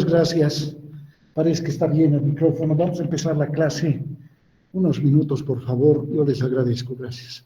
gracias. Parece que está bien el micrófono. Vamos a empezar la clase. Unos minutos, por favor. Yo les agradezco. Gracias.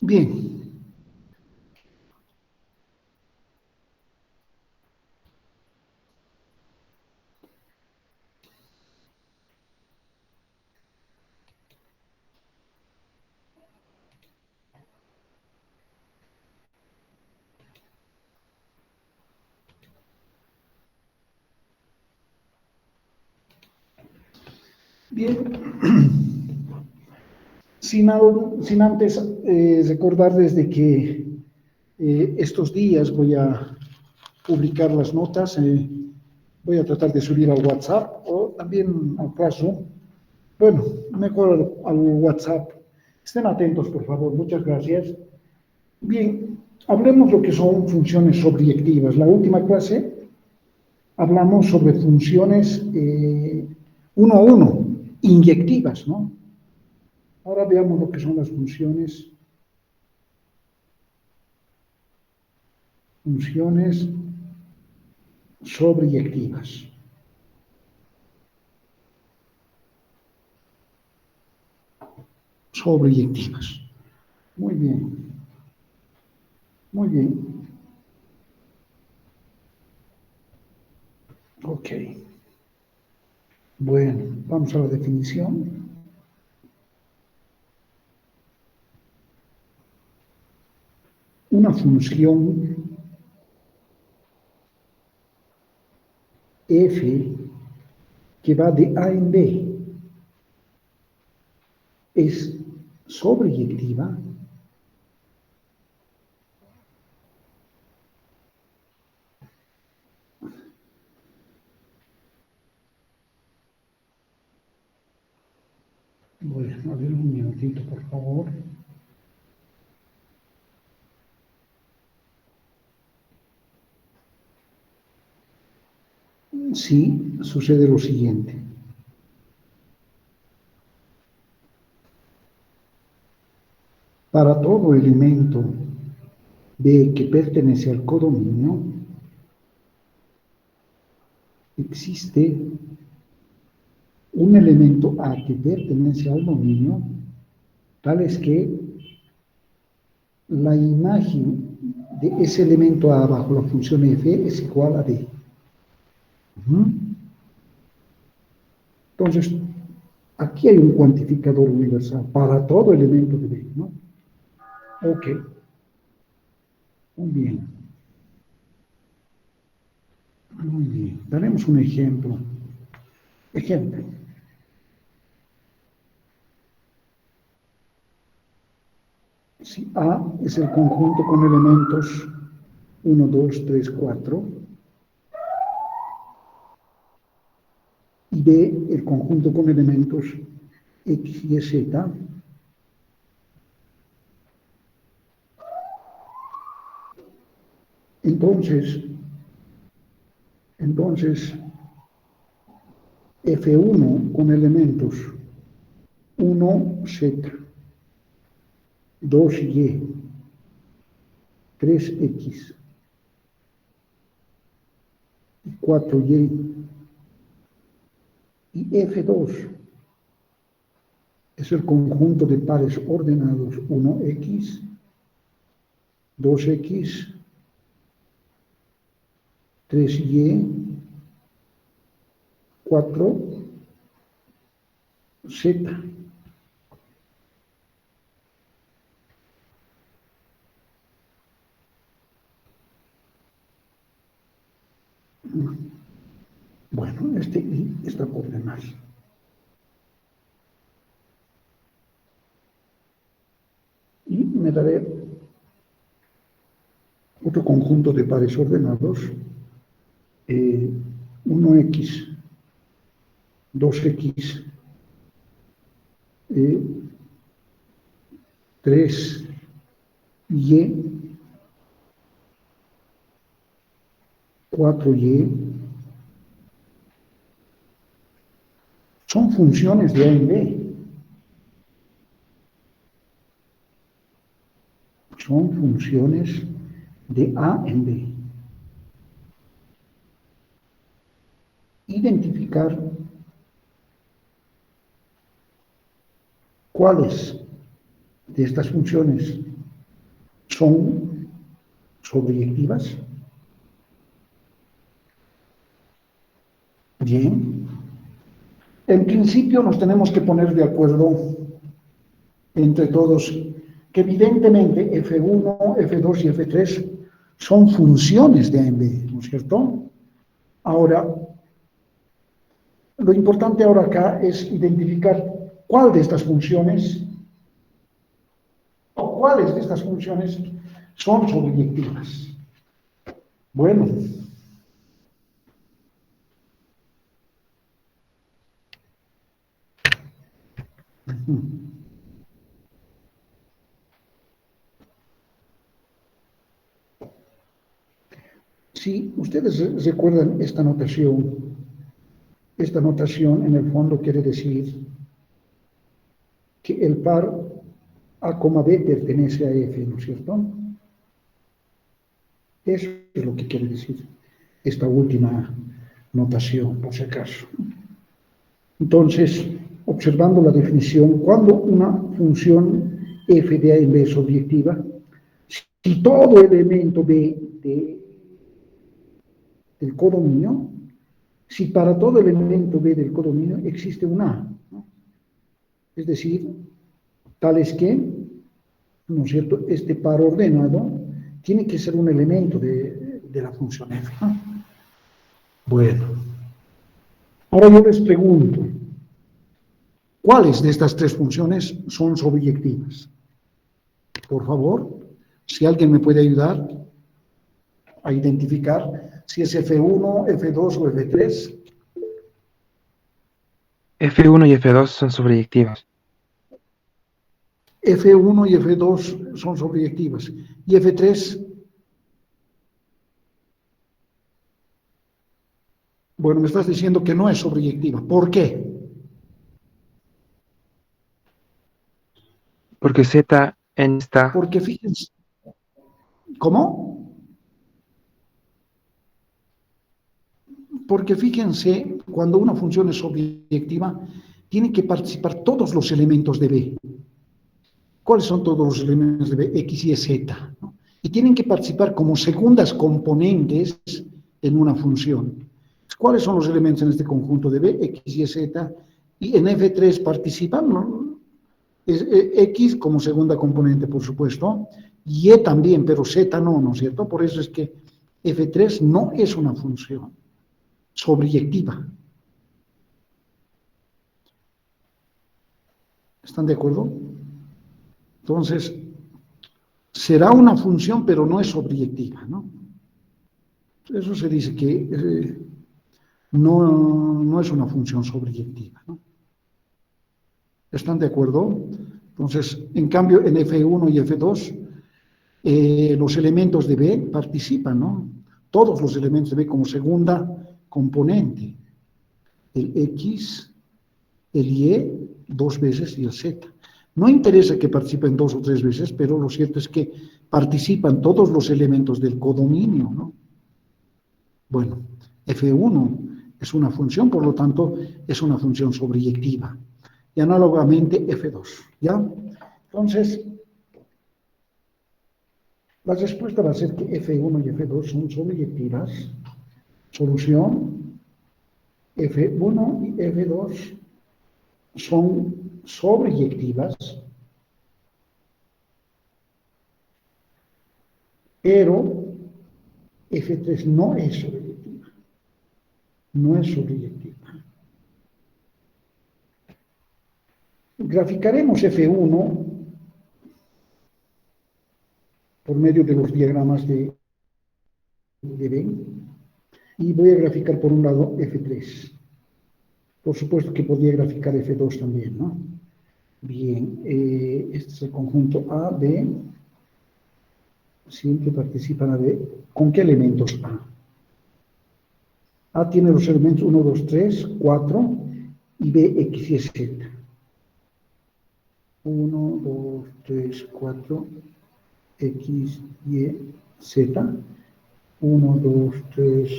Bien. Bien. Sin antes recordarles de que estos días voy a publicar las notas, voy a tratar de subir al WhatsApp o también al Classroom. Bueno, mejor al WhatsApp. Estén atentos, por favor. Muchas gracias. Bien, hablemos lo que son funciones sobreyectivas. La última clase hablamos sobre funciones uno a uno, inyectivas, ¿no? Ahora veamos lo que son las funciones sobreyectivas. Sobreyectivas. Muy bien. Muy bien. Ok. Bueno, vamos a la definición. Una función f que va de A en B es sobreyectiva bueno, a ver un minutito, por favor. Sí, sucede lo siguiente. Para todo elemento B que pertenece al codominio, existe un elemento A que pertenece al dominio, tal es que la imagen de ese elemento A bajo la función f es igual a D. Entonces, aquí hay un cuantificador universal para todo elemento de B, ¿no? Ok. Muy bien. Muy bien. Daremos un ejemplo. Ejemplo. Si A es el conjunto con elementos 1, 2, 3, 4, y B el conjunto con elementos X, Y, Z, entonces F1 con elementos 1Z, 2Y, 3X y 4Y, y F2 es el conjunto de pares ordenados 1X, 2X, 3Y, 4Z. Bueno, este I está por demás. Y me daré otro conjunto de pares ordenados, 1x, 2x, 3y, 4y, son funciones de A en B. Son funciones de A en B. Identificar cuáles de estas funciones son sobreyectivas. Bien. En principio nos tenemos que poner de acuerdo entre todos que evidentemente F1, F2 y F3 son funciones de A en B, ¿no es cierto? Ahora, lo importante ahora acá es identificar cuál de estas funciones o cuáles de estas funciones son sobreyectivas. Bueno, si ustedes recuerdan esta notación en el fondo quiere decir que el par A, B pertenece a F, ¿no es cierto? Eso es lo que quiere decir esta última notación, por si acaso. Entonces, observando la definición, cuando una función f de A en B es objetiva, si todo elemento B del codominio, si para todo elemento B del codominio existe un A, ¿no? Es decir, tal es que, ¿no es cierto?, este par ordenado tiene que ser un elemento de la función f, ¿no? Bueno, ahora yo les pregunto, ¿cuáles de estas tres funciones son sobreyectivas? Por favor, si alguien me puede ayudar a identificar si es F1, F2 o F3. F1 y F2 son sobreyectivas. F1 y F2 son sobreyectivas. ¿Y F3? Bueno, me estás diciendo que no es sobreyectiva. ¿Por qué? Porque Z en esta. Porque fíjense. ¿Cómo? Porque fíjense, cuando una función es sobreyectiva, tienen que participar todos los elementos de B. ¿Cuáles son todos los elementos de B? X, Y, Z, ¿no? Y tienen que participar como segundas componentes en una función. ¿Cuáles son los elementos en este conjunto de B? X, Y, Z. Y en F3 participan, ¿no? X como segunda componente, por supuesto. Y también, pero Z no, ¿no es cierto? Por eso es que F3 no es una función sobreyectiva. ¿Están de acuerdo? Entonces, será una función, pero no es sobreyectiva, ¿no? Eso se dice que no es una función sobreyectiva, ¿no? ¿Están de acuerdo? Entonces, en cambio, en F1 y F2, los elementos de B participan, ¿no? Todos los elementos de B como segunda componente. El X, el Y, dos veces y el Z. No interesa que participen dos o tres veces, pero lo cierto es que participan todos los elementos del codominio, ¿no? Bueno, F1 es una función, por lo tanto, es una función sobreyectiva. Y análogamente F2, ¿ya? Entonces, la respuesta va a ser que F1 y F2 son sobreyectivas. Solución, F1 y F2 son sobreyectivas, pero F3 no es sobreyectiva. No es sobreyectiva. Graficaremos F1 por medio de los diagramas de de B, y voy a graficar por un lado F3. Por supuesto que podría graficar F2 también, ¿no? Bien, este es el conjunto A, B, siempre participan A, B. ¿Con qué elementos A? A tiene los elementos 1, 2, 3, 4, y B, X y Z. 1, 2, 3, 4, X, Y, Z. 1, 2, 3,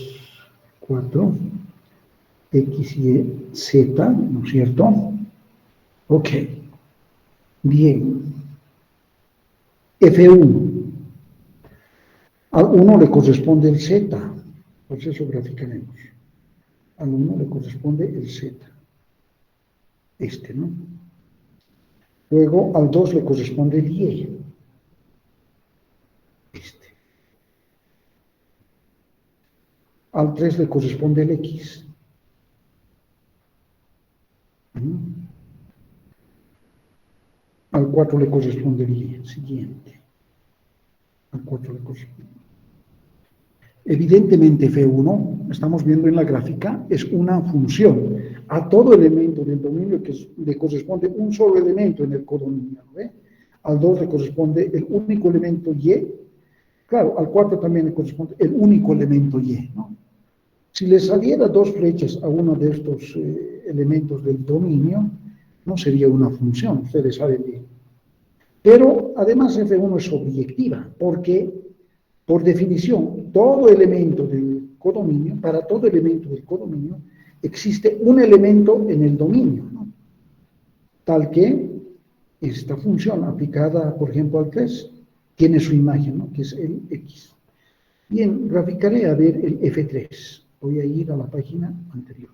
4, X, Y, Z, ¿no es cierto? Ok. Bien. F1. Al 1 le corresponde el Z. Por eso graficaremos. Al 1 le corresponde el Z. Este, ¿no? Luego al 2 le corresponde el Y. Este. Al 3 le corresponde el X. Al 4 le corresponde el Y. Siguiente. Al 4 le corresponde. Evidentemente F1, estamos viendo en la gráfica, es una función. A todo elemento del dominio que le corresponde un solo elemento en el codominio, ¿ve? Al 2 le corresponde el único elemento Y. Claro, al 4 también le corresponde el único elemento Y, ¿no? Si le saliera dos flechas a uno de estos elementos del dominio, no sería una función, ustedes saben bien. Pero además F1 es objetiva, porque por definición, todo elemento del codominio, para todo elemento del codominio, existe un elemento en el dominio, ¿no? Tal que esta función aplicada, por ejemplo, al 3, tiene su imagen, ¿no? Que es el X. Bien, graficaré a ver el F3. Voy a ir a la página anterior.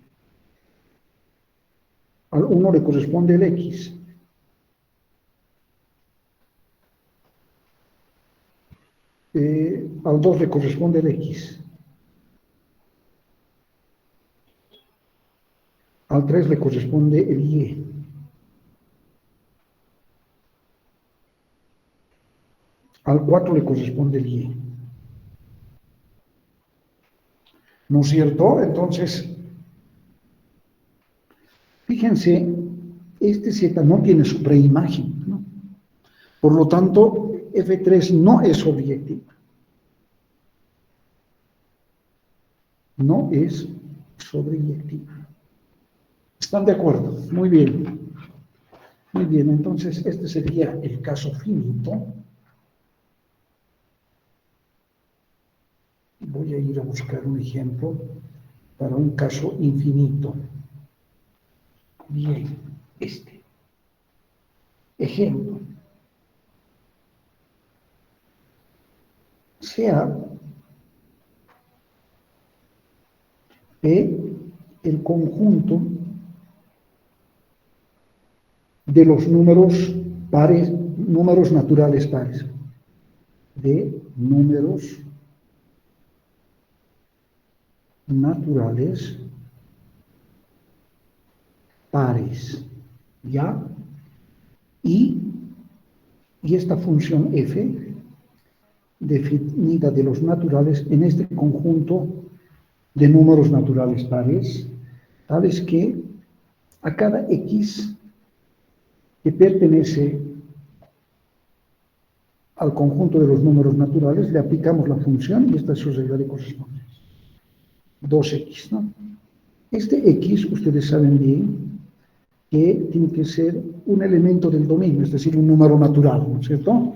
Al 1 le corresponde el X. Al 2 le corresponde el X. Al 3 le corresponde el Y. Al 4 le corresponde el Y. ¿No es cierto? Entonces, fíjense, este Z no tiene su preimagen, ¿no? Por lo tanto, F3 no es objetiva. No es sobreyectiva. ¿Están de acuerdo? Muy bien. Muy bien, entonces este sería el caso finito. Voy a ir a buscar un ejemplo para un caso infinito. Bien, este. Ejemplo. Sea P el conjunto de los números pares, números naturales pares. De números naturales pares, ¿ya? Y esta función f, definida de los naturales en este conjunto de números naturales pares, tales que a cada x que pertenece al conjunto de los números naturales le aplicamos la función y esta es su regla de correspondencia. 2x, ¿no? Este x, ustedes saben bien, que tiene que ser un elemento del dominio, es decir, un número natural, ¿no es cierto?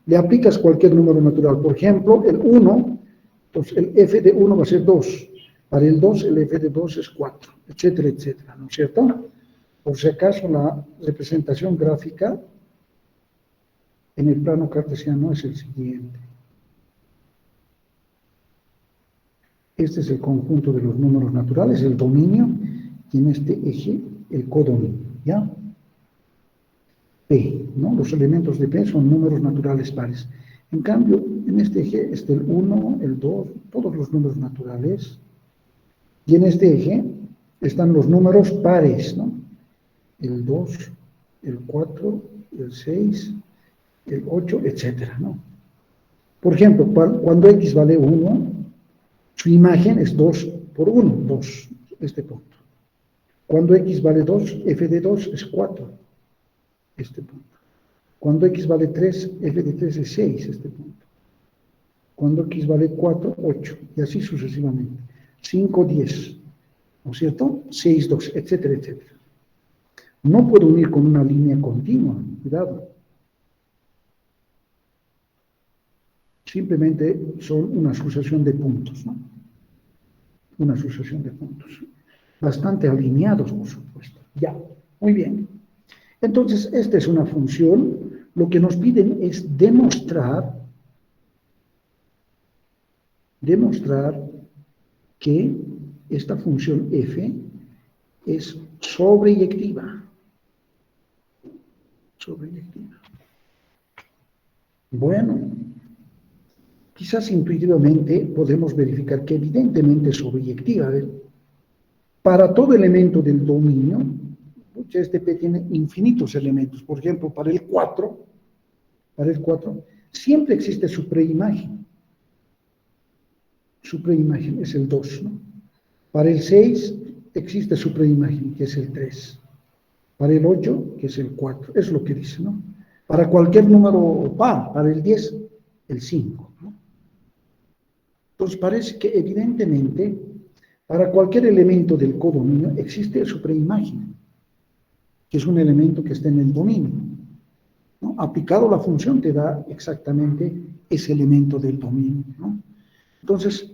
Le aplicas cualquier número natural, por ejemplo, el 1, entonces el f de 1 va a ser 2, para el 2 el f de 2 es 4, etcétera, etcétera, ¿no es cierto? Por si acaso la representación gráfica en el plano cartesiano es el siguiente. Este es el conjunto de los números naturales, el dominio, y en este eje el codominio, ¿ya? P, ¿no? Los elementos de P son números naturales pares. En cambio, en este eje está el 1, el 2, todos los números naturales. Y en este eje están los números pares, ¿no? El 2, el 4, el 6, el 8, etcétera, ¿no? Por ejemplo, cuando x vale 1, Su imagen es 2 por 1, 2, este punto. Cuando x vale 2, f de 2 es 4, este punto. Cuando x vale 3, f de 3 es 6, este punto. Cuando x vale 4, 8, y así sucesivamente. 5, 10, ¿no es cierto? 6, 2, etcétera, etcétera. No puedo unir con una línea continua, cuidado. Simplemente son una sucesión de puntos, ¿no? Una sucesión de puntos. Bastante alineados, por supuesto. Ya, muy bien. Entonces, esta es una función. Lo que nos piden es demostrar que esta función f es sobreyectiva. Sobreyectiva. Bueno, quizás intuitivamente podemos verificar que evidentemente es sobreyectiva. Para todo elemento del dominio, este P tiene infinitos elementos. Por ejemplo, para el 4, siempre existe su preimagen. Su preimagen es el 2, ¿no? Para el 6 existe su preimagen, que es el 3. Para el 8, que es el 4. Es lo que dice, ¿no? Para cualquier número par, para el 10, el 5, ¿no? Entonces parece que evidentemente para cualquier elemento del codominio existe su preimagen, que es un elemento que está en el dominio, ¿no? Aplicado la función te da exactamente ese elemento del dominio, ¿no? Entonces,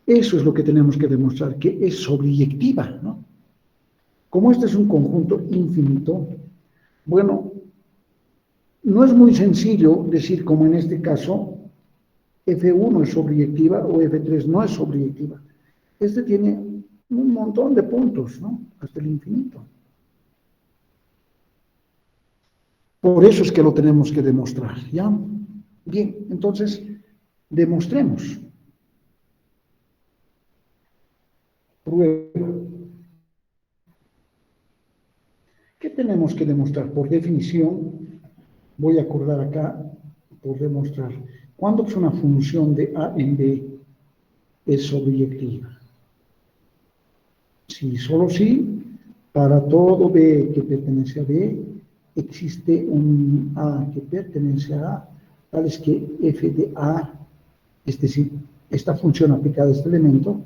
eso es lo que tenemos que demostrar, que es sobreyectiva, ¿no? Como este es un conjunto infinito, bueno, no es muy sencillo decir, como en este caso, F1 es sobreyectiva o F3 no es sobreyectiva. Este tiene un montón de puntos, ¿no? Hasta el infinito. Por eso es que lo tenemos que demostrar, ¿ya? Bien, entonces, demostremos. Prueba. ¿Qué tenemos que demostrar? Por definición, voy a acordar acá, por demostrar, cuando es una función de A en B es sobreyectiva. Si, solo si, para todo B que pertenece a B, existe un A que pertenece a A, tal es que f de A, es decir, esta función aplicada a este elemento,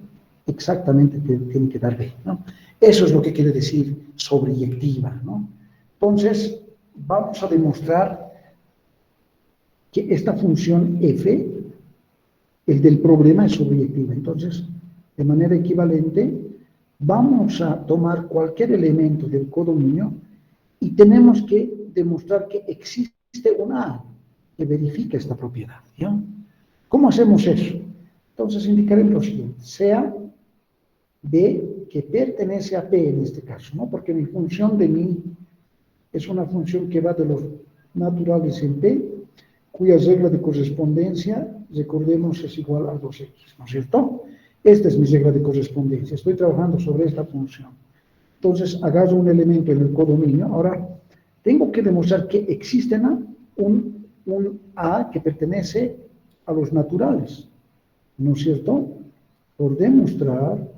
exactamente tiene que dar B, ¿no? Eso es lo que quiere decir sobreyectiva, ¿no? Entonces, vamos a demostrar que esta función f, el del problema, es sobreyectiva. Entonces, de manera equivalente, vamos a tomar cualquier elemento del codominio y tenemos que demostrar que existe una A que verifica esta propiedad, ¿ya? ¿Cómo hacemos eso? Entonces indicaremos lo siguiente: sea B que pertenece a P en este caso, ¿no? Porque mi función de mi es una función que va de los naturales en P, cuya regla de correspondencia, recordemos, es igual a 2x, ¿no es cierto? Esta es mi regla de correspondencia. Estoy trabajando sobre esta función. Entonces, agarro un elemento en el codominio. Ahora, tengo que demostrar que existe un A que pertenece a los naturales, ¿no es cierto? Por demostrar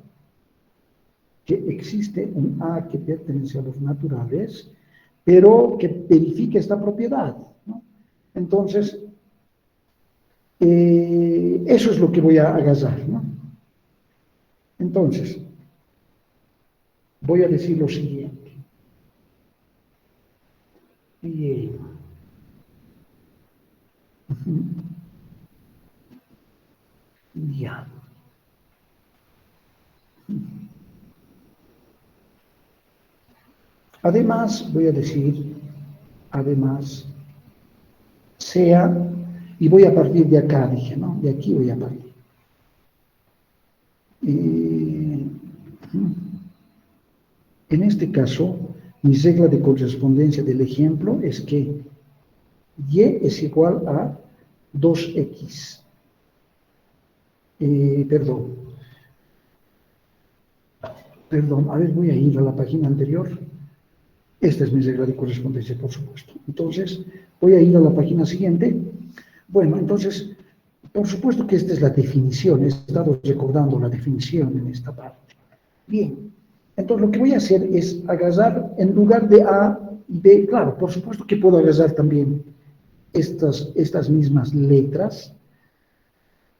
que existe un A que pertenece a los naturales, pero que verifique esta propiedad, ¿no? Entonces, eso es lo que voy a agarrar, ¿no? Entonces, voy a decir lo siguiente. Bien. Ya. Además, voy a decir, además, sea, y voy a partir de acá, dije, ¿no? De aquí voy a partir. En este caso, mi regla de correspondencia del ejemplo es que y es igual a 2x. Perdón, a ver, voy a ir a la página anterior. Esta es mi regla de correspondencia, por supuesto. Entonces, voy a ir a la página siguiente. Bueno, entonces, Por supuesto que esta es la definición, he estado recordando la definición en esta parte. Bien, entonces lo que voy a hacer es agarrar, en lugar de A y B, claro, por supuesto que puedo agarrar también estas mismas letras,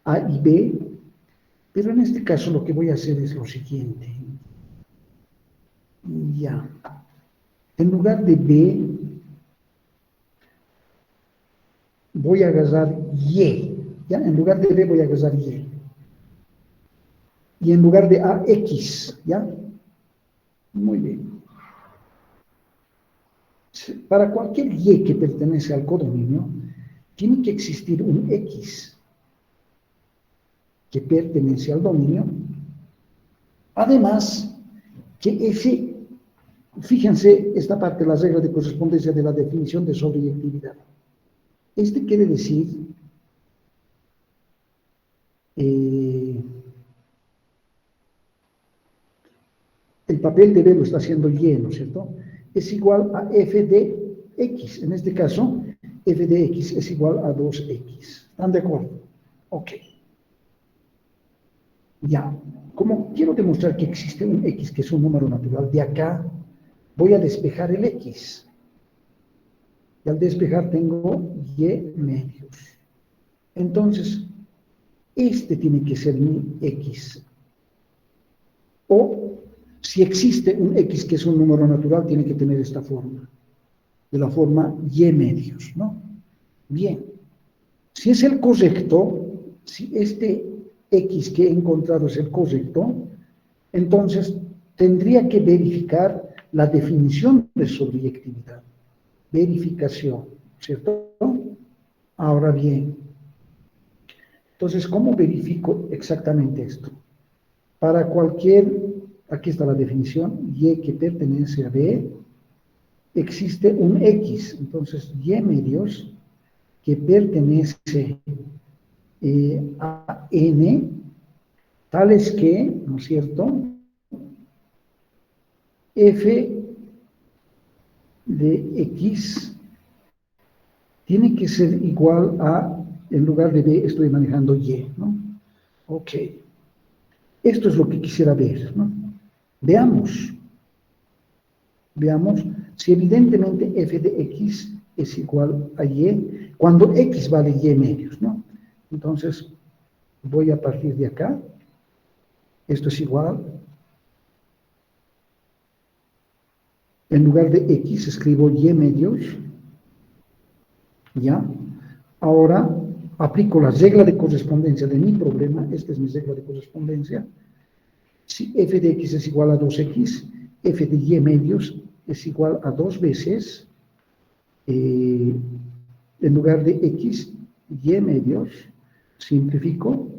A y B, pero en este caso lo que voy a hacer es lo siguiente. Ya, en lugar de B, voy a agarrar Y, ¿ya? En lugar de B voy a agarrar Y. Y en lugar de A, X, ¿ya? Muy bien. Para cualquier Y que pertenece al codominio, tiene que existir un X que pertenece al dominio. Además, que F, fíjense esta parte, la regla de correspondencia de la definición de sobreyectividad. Este quiere decir el papel de B lo está haciendo Y, ¿no es cierto? Es igual a f de x. En este caso, f de x es igual a 2x. ¿Están de acuerdo? Ok. Ya. Como quiero demostrar que existe un x que es un número natural, de acá voy a despejar el x. Y al despejar tengo y medios. Entonces, este tiene que ser mi x. O, si existe un x que es un número natural, tiene que tener esta forma. De la forma y medios, ¿no? Bien. Si es el correcto, si este x que he encontrado es el correcto, entonces tendría que verificar la definición de sobreyectividad. Verificación, ¿cierto? Ahora bien, entonces, ¿cómo verifico exactamente esto? Para cualquier, aquí está la definición, y que pertenece a B, existe un x, entonces y medios que pertenece a n, tales que, ¿no es cierto?, f de x tiene que ser igual a, en lugar de b estoy manejando y, ¿no? Ok. Esto es lo que quisiera ver, ¿no? Veamos si evidentemente f de x es igual a y, cuando x vale y medios, ¿no? Entonces, voy a partir de acá. Esto es igual. En lugar de x escribo y medios. ¿Ya? Ahora aplico la regla de correspondencia de mi problema. Esta es mi regla de correspondencia. Si f de x es igual a 2x, f de y medios es igual a 2 veces, en lugar de x, y medios, simplifico,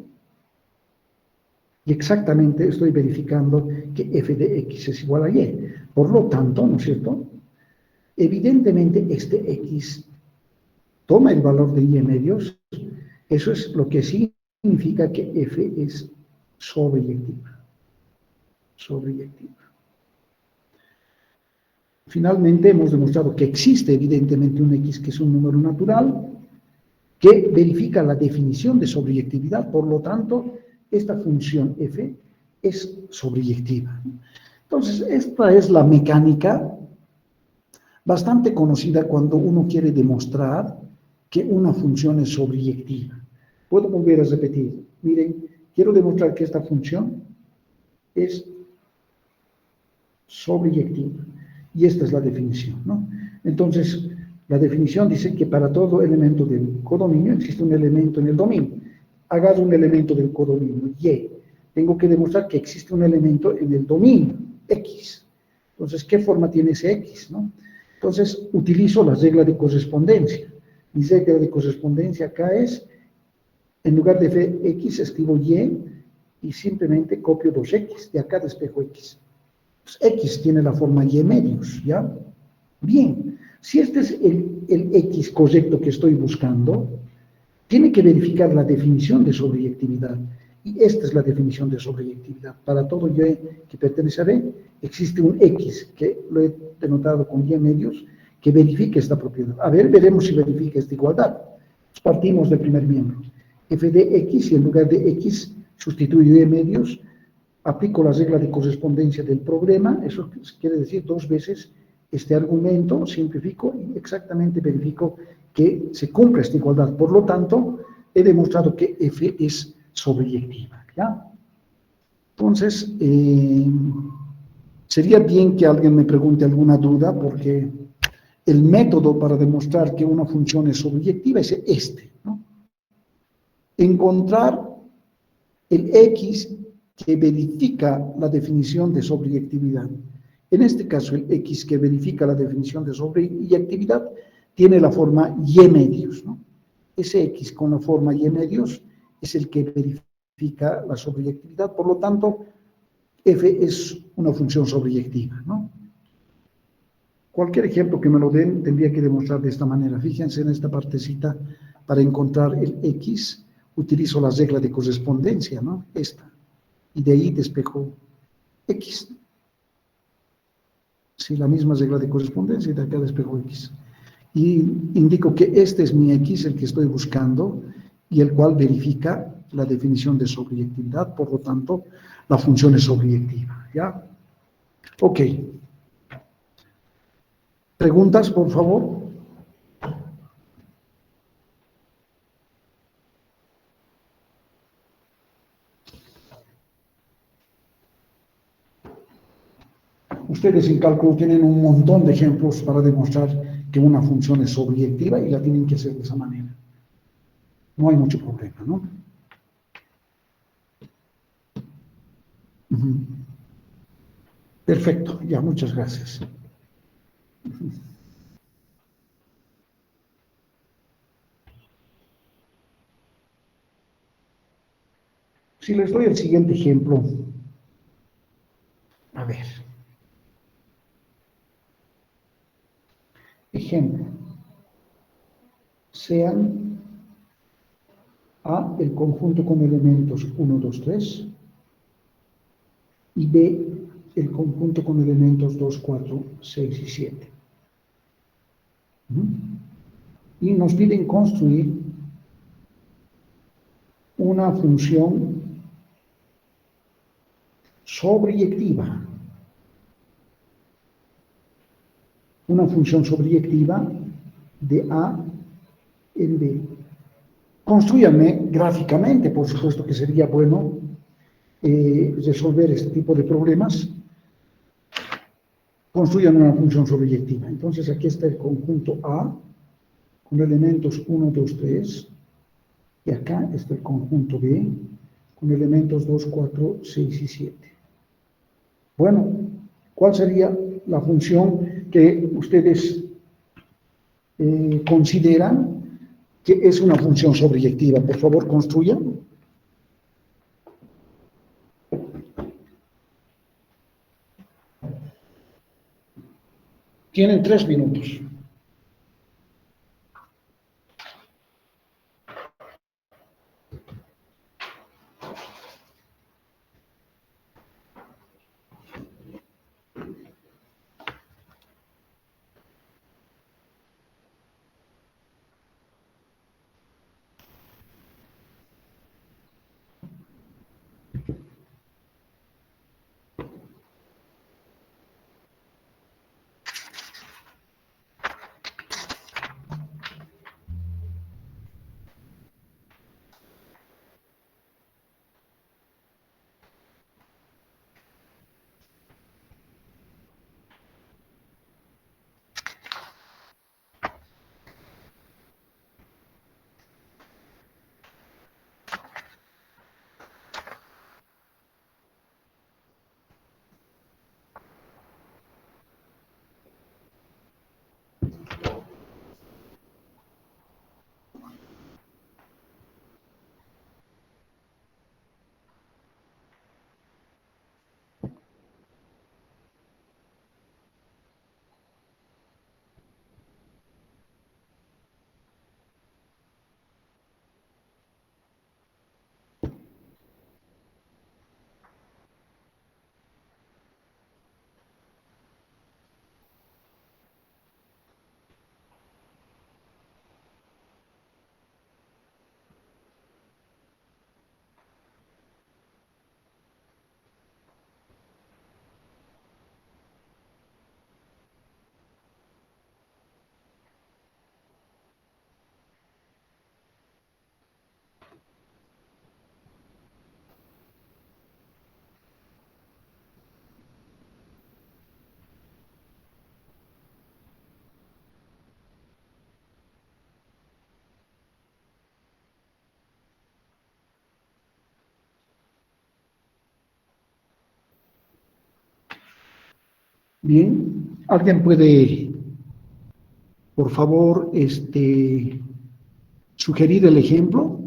y exactamente estoy verificando que f de x es igual a y. Por lo tanto, ¿no es cierto? Evidentemente este x toma el valor de y medios, eso es lo que significa que f es sobreyectiva. Finalmente hemos demostrado que existe evidentemente un x que es un número natural, que verifica la definición de sobreyectividad, por lo tanto, esta función f es sobreyectiva. Entonces, esta es la mecánica bastante conocida cuando uno quiere demostrar que una función es sobreyectiva. Puedo volver a repetir. Miren, quiero demostrar que esta función es sobreyectiva. Y esta es la definición, ¿no? Entonces, la definición dice que para todo elemento del codominio existe un elemento en el dominio. Hagas un elemento del codominio, y. Tengo que demostrar que existe un elemento en el dominio, x. Entonces, ¿qué forma tiene ese x, no? Entonces, utilizo la regla de correspondencia. Mi regla de correspondencia acá es, en lugar de x, escribo y simplemente copio 2x. De acá despejo x. Pues x tiene la forma y medios, ¿ya? Bien, si este es el x correcto que estoy buscando, tiene que verificar la definición de sobreyectividad. Y esta es la definición de sobreyectividad. Para todo y que pertenece a B, existe un x, que lo he denotado con y medios, que verifique esta propiedad. A ver, veremos si verifica esta igualdad. Partimos del primer miembro. f de x y en lugar de x sustituyo y medios, aplico la regla de correspondencia del problema, eso quiere decir 2 veces este argumento, simplifico y exactamente verifico que se cumple esta igualdad. Por lo tanto, he demostrado que f es sobreyectiva, ¿ya? Entonces, sería bien que alguien me pregunte alguna duda, porque el método para demostrar que una función es sobreyectiva es este, ¿no? Encontrar el x que verifica la definición de sobreyectividad. En este caso, el x que verifica la definición de sobreyectividad tiene la forma y medios, ¿no? Ese x con la forma y medios es el que verifica la sobreyectividad. Por lo tanto, f es una función sobreyectiva, ¿no? Cualquier ejemplo que me lo den tendría que demostrar de esta manera. Fíjense en esta partecita, para encontrar el x, utilizo la regla de correspondencia, ¿no? Esta. Y de ahí despejo x. Sí, la misma regla de correspondencia, y de acá despejo x. Y indico que este es mi x, el que estoy buscando, y el cual verifica la definición de sobreyectividad, por lo tanto, la función es sobreyectiva, ¿ya? Ok. ¿Preguntas, por favor? Ustedes en cálculo tienen un montón de ejemplos para demostrar que una función es sobreyectiva y la tienen que hacer de esa manera. No hay mucho problema, ¿no? Ujú. Perfecto, ya, muchas gracias. Si les doy el siguiente ejemplo, a ver, ejemplo, sean A el conjunto con elementos 1, 2, 3 y B el conjunto con elementos 2, 4, 6 y 7. Y nos piden construir una función sobreyectiva. Una función sobreyectiva de A en B. Construyanme gráficamente, por supuesto que sería bueno resolver este tipo de problemas. Construyan una función sobreyectiva. Entonces aquí está el conjunto A con elementos 1, 2, 3. Y acá está el conjunto B con elementos 2, 4, 6 y 7. Bueno, ¿cuál sería la función que ustedes consideran que es una función sobreyectiva? Por favor, construyan. Tienen 3 minutos. Bien, ¿alguien puede, por favor, sugerir el ejemplo?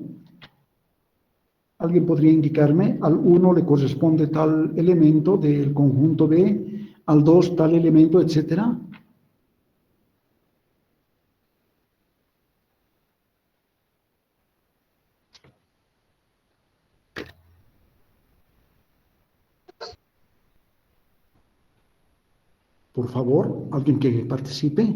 ¿Alguien podría indicarme? Al 1 le corresponde tal elemento del conjunto B, al 2 tal elemento, etcétera. Por favor, alguien que participe.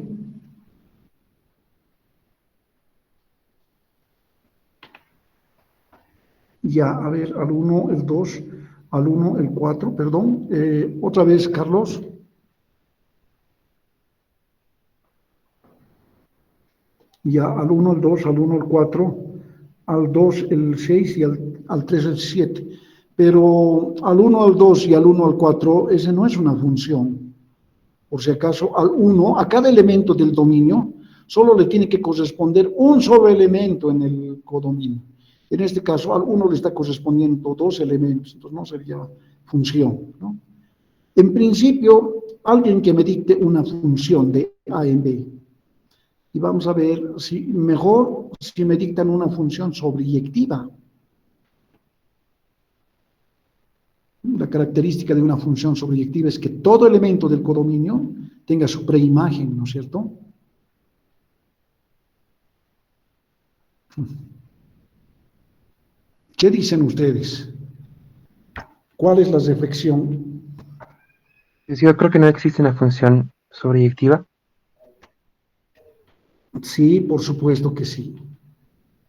Ya, a ver, al 1, el 2, al 1, el 4, perdón. Otra vez, Carlos. Ya, al 1, el 2, al 1, el 4, al 2, el 6 y al 3, el 7. Pero al 1, al 2 y al 1, al 4, ese no es una función. Por si acaso, al 1, a cada elemento del dominio, solo le tiene que corresponder un solo elemento en el codominio. En este caso, al 1 le está correspondiendo dos elementos, entonces no sería función, ¿no? En principio, alguien que me dicte una función de A en B. Y vamos a ver si mejor si me dictan una función sobreyectiva. La característica de una función sobreyectiva es que todo elemento del codominio tenga su preimagen, ¿no es cierto? ¿Qué dicen ustedes? ¿Cuál es la reflexión? Yo creo que no existe una función sobreyectiva. Sí, por supuesto que sí.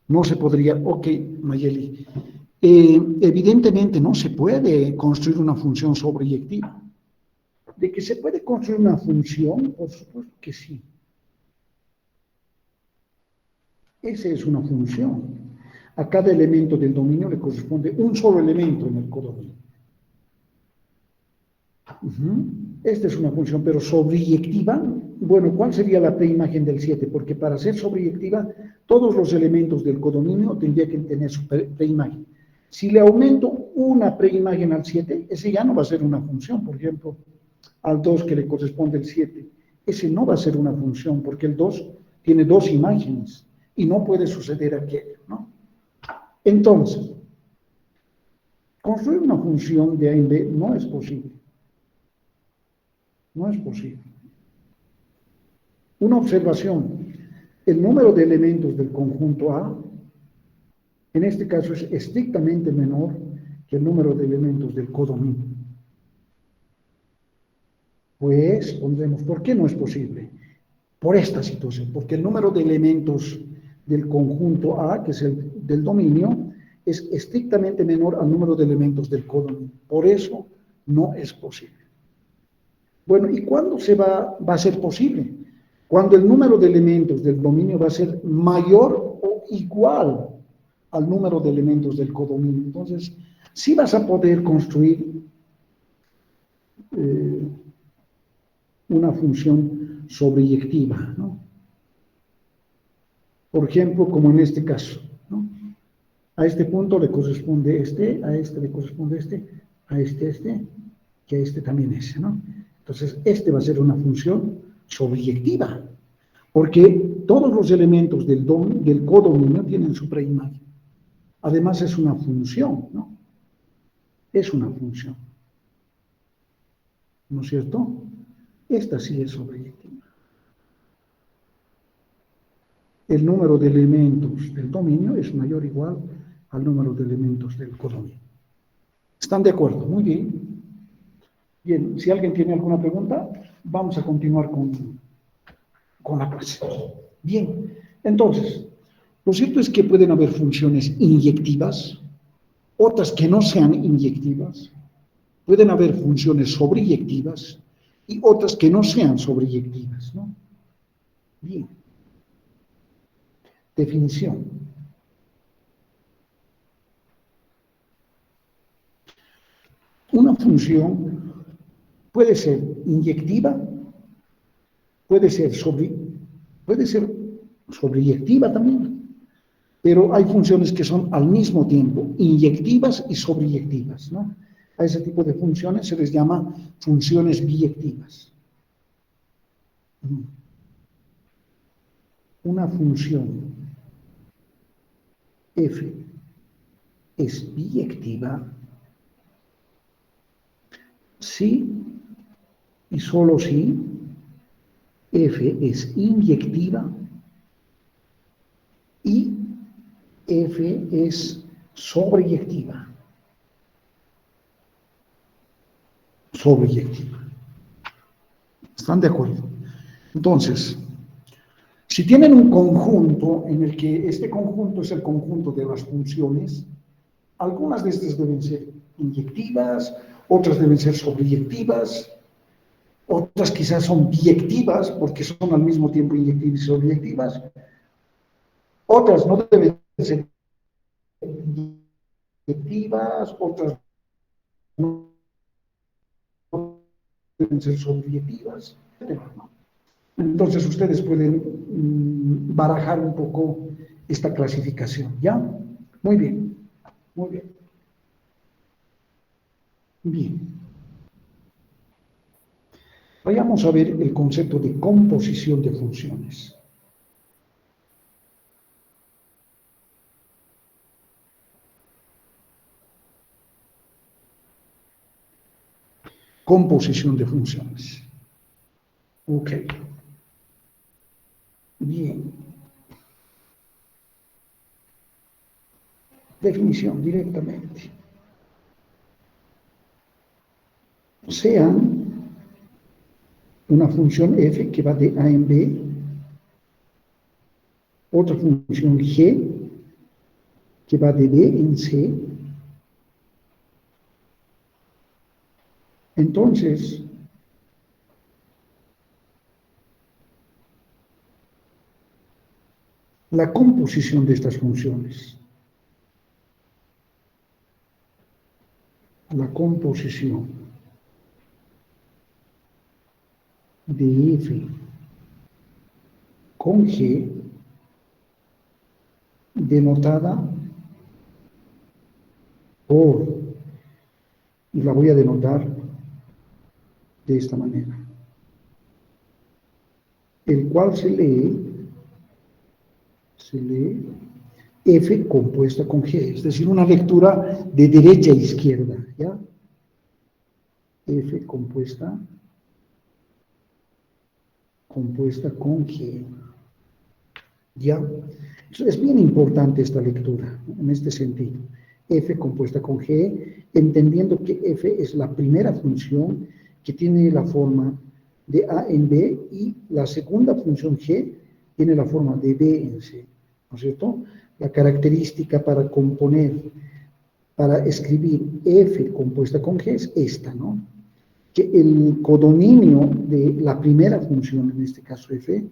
No se podría, ok, Mayeli. Evidentemente no se puede construir una función sobreyectiva. ¿De que se puede construir una función? Por supuesto que sí. Esa es una función. A cada elemento del dominio le corresponde un solo elemento en el codominio. Esta es una función, pero sobreyectiva. Bueno, ¿cuál sería la preimagen del 7? Porque para ser sobreyectiva, todos los elementos del codominio tendrían que tener su preimagen. Si le aumento una preimagen al 7, ese ya no va a ser una función. Por ejemplo, al 2 que le corresponde el 7, ese no va a ser una función, porque el 2 tiene dos imágenes y no puede suceder aquello, ¿no? Entonces, construir una función de A en B no es posible. No es posible. Una observación. El número de elementos del conjunto A, en este caso, es estrictamente menor que el número de elementos del codominio. Pues, pondremos, ¿por qué no es posible? Por esta situación, porque el número de elementos del conjunto A, que es el del dominio, es estrictamente menor al número de elementos del codominio. Por eso no es posible. Bueno, ¿y cuándo va a ser posible? Cuando el número de elementos del dominio va a ser mayor o igual al número de elementos del codominio. Entonces, sí vas a poder construir una función sobreyectiva, ¿no? Por ejemplo, como en este caso, ¿no? A este punto le corresponde este, a este le corresponde este, a este, que a este también ese, ¿no? Entonces, este va a ser una función sobreyectiva, porque todos los elementos del codominio tienen su preimagen. Además, es una función, ¿no? Es una función. ¿No es cierto? Esta sí es sobreyectiva. El número de elementos del dominio es mayor o igual al número de elementos del codominio. ¿Están de acuerdo? Muy bien. Bien, si alguien tiene alguna pregunta, vamos a continuar con la clase. Bien, entonces, lo cierto es que pueden haber funciones inyectivas, otras que no sean inyectivas, pueden haber funciones sobreyectivas y otras que no sean sobreyectivas, ¿no? Bien. Definición. Una función puede ser inyectiva, puede ser sobreyectiva también, pero hay funciones que son al mismo tiempo inyectivas y sobreyectivas, ¿no? A ese tipo de funciones se les llama funciones biyectivas. una función f es biyectiva si y solo si f es inyectiva y f es sobreyectiva. ¿Están de acuerdo? Entonces, si tienen un conjunto en el que este conjunto es el conjunto de las funciones, algunas de estas deben ser inyectivas, otras deben ser sobreyectivas, otras quizás son biyectivas porque son al mismo tiempo inyectivas y sobreyectivas, otras no deben ser inyectivas, otras no deben ser sobreyectivas, etc. Entonces ustedes pueden barajar un poco esta clasificación, ¿ya? Muy bien, muy bien. Bien. Vayamos a ver el concepto de composición de funciones. Composición de funciones. Ok. Bien. Definición directamente. Sean una función f que va de a en b, otra función g que va de b en c. Entonces, la composición de estas funciones, la composición de f con g denotada por, y la voy a denotar de esta manera, el cual se lee f compuesta con g, es decir, una lectura de derecha a izquierda, ¿ya? F compuesta con g, ¿ya? Es bien importante esta lectura, en este sentido. F compuesta con g, entendiendo que f es la primera función que tiene la forma de a en b y la segunda función g tiene la forma de b en c, ¿no es cierto? La característica para componer, para escribir f compuesta con g es esta, ¿no? Que el codominio de la primera función, en este caso f,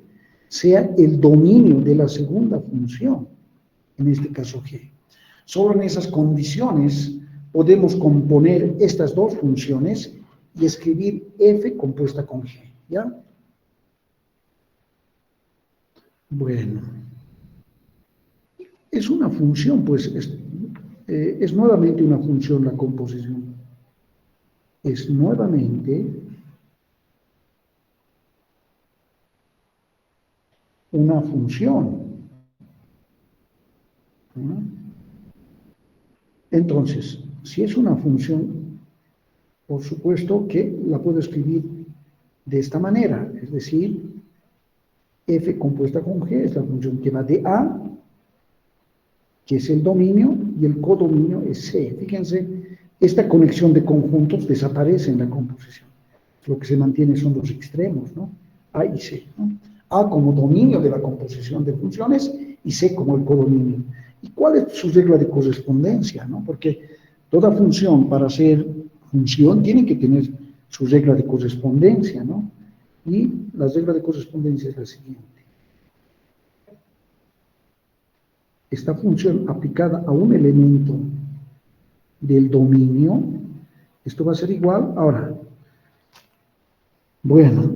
sea el dominio de la segunda función, en este caso g. Solo en esas condiciones podemos componer estas dos funciones y escribir f compuesta con g, ¿ya? Bueno, es una función, pues es nuevamente una función la composición. Es nuevamente una función. ¿No? Entonces, si es una función, por supuesto que la puedo escribir de esta manera, es decir, f compuesta con g es la función que va de a, que es el dominio, y el codominio es c. Fíjense, esta conexión de conjuntos desaparece en la composición. Lo que se mantiene son los extremos, ¿no? A y c, ¿no? A como dominio de la composición de funciones y c como el codominio. ¿Y cuál es su regla de correspondencia, no? Porque toda función, para ser función, tiene que tener su regla de correspondencia, ¿no? Y la regla de correspondencia es la siguiente. Esta función aplicada a un elemento del dominio, esto va a ser igual. Ahora, bueno,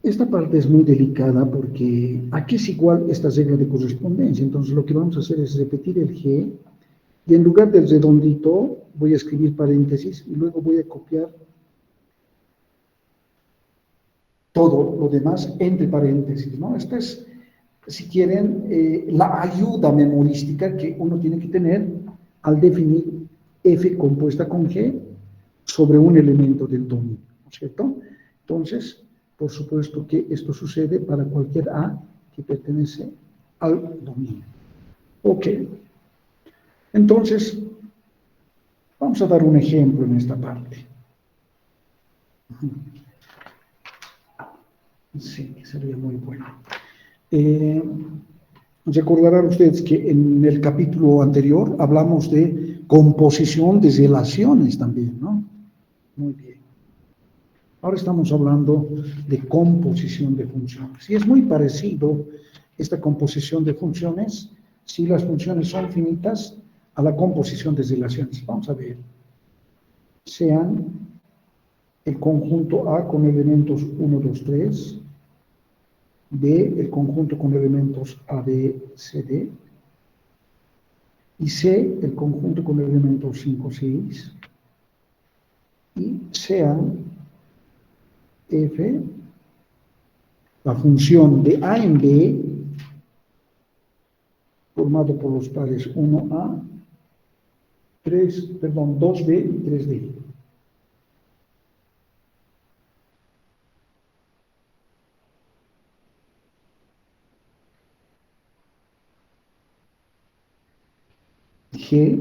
esta parte es muy delicada porque aquí es igual esta regla de correspondencia. Entonces lo que vamos a hacer es repetir el g y en lugar del redondito voy a escribir paréntesis y luego voy a copiar todo lo demás entre paréntesis, ¿no? Esta es, si quieren, la ayuda memorística que uno tiene que tener al definir F compuesta con G sobre un elemento del dominio, ¿no es cierto? Entonces, por supuesto que esto sucede para cualquier A que pertenece al dominio. Ok. Entonces, vamos a dar un ejemplo en esta parte. Sí, sería muy bueno. Recordarán ustedes que en el capítulo anterior hablamos de composición de relaciones también, ¿no? Muy bien. Ahora estamos hablando de composición de funciones. Y es muy parecido esta composición de funciones si las funciones son finitas a la composición de relaciones. Vamos a ver. Sean el conjunto A con elementos 1, 2, 3, B el conjunto con elementos A, B, C, D, y C el conjunto con elementos 5, 6, y sean F la función de A en B formado por los pares 1A, 2B y 3D. G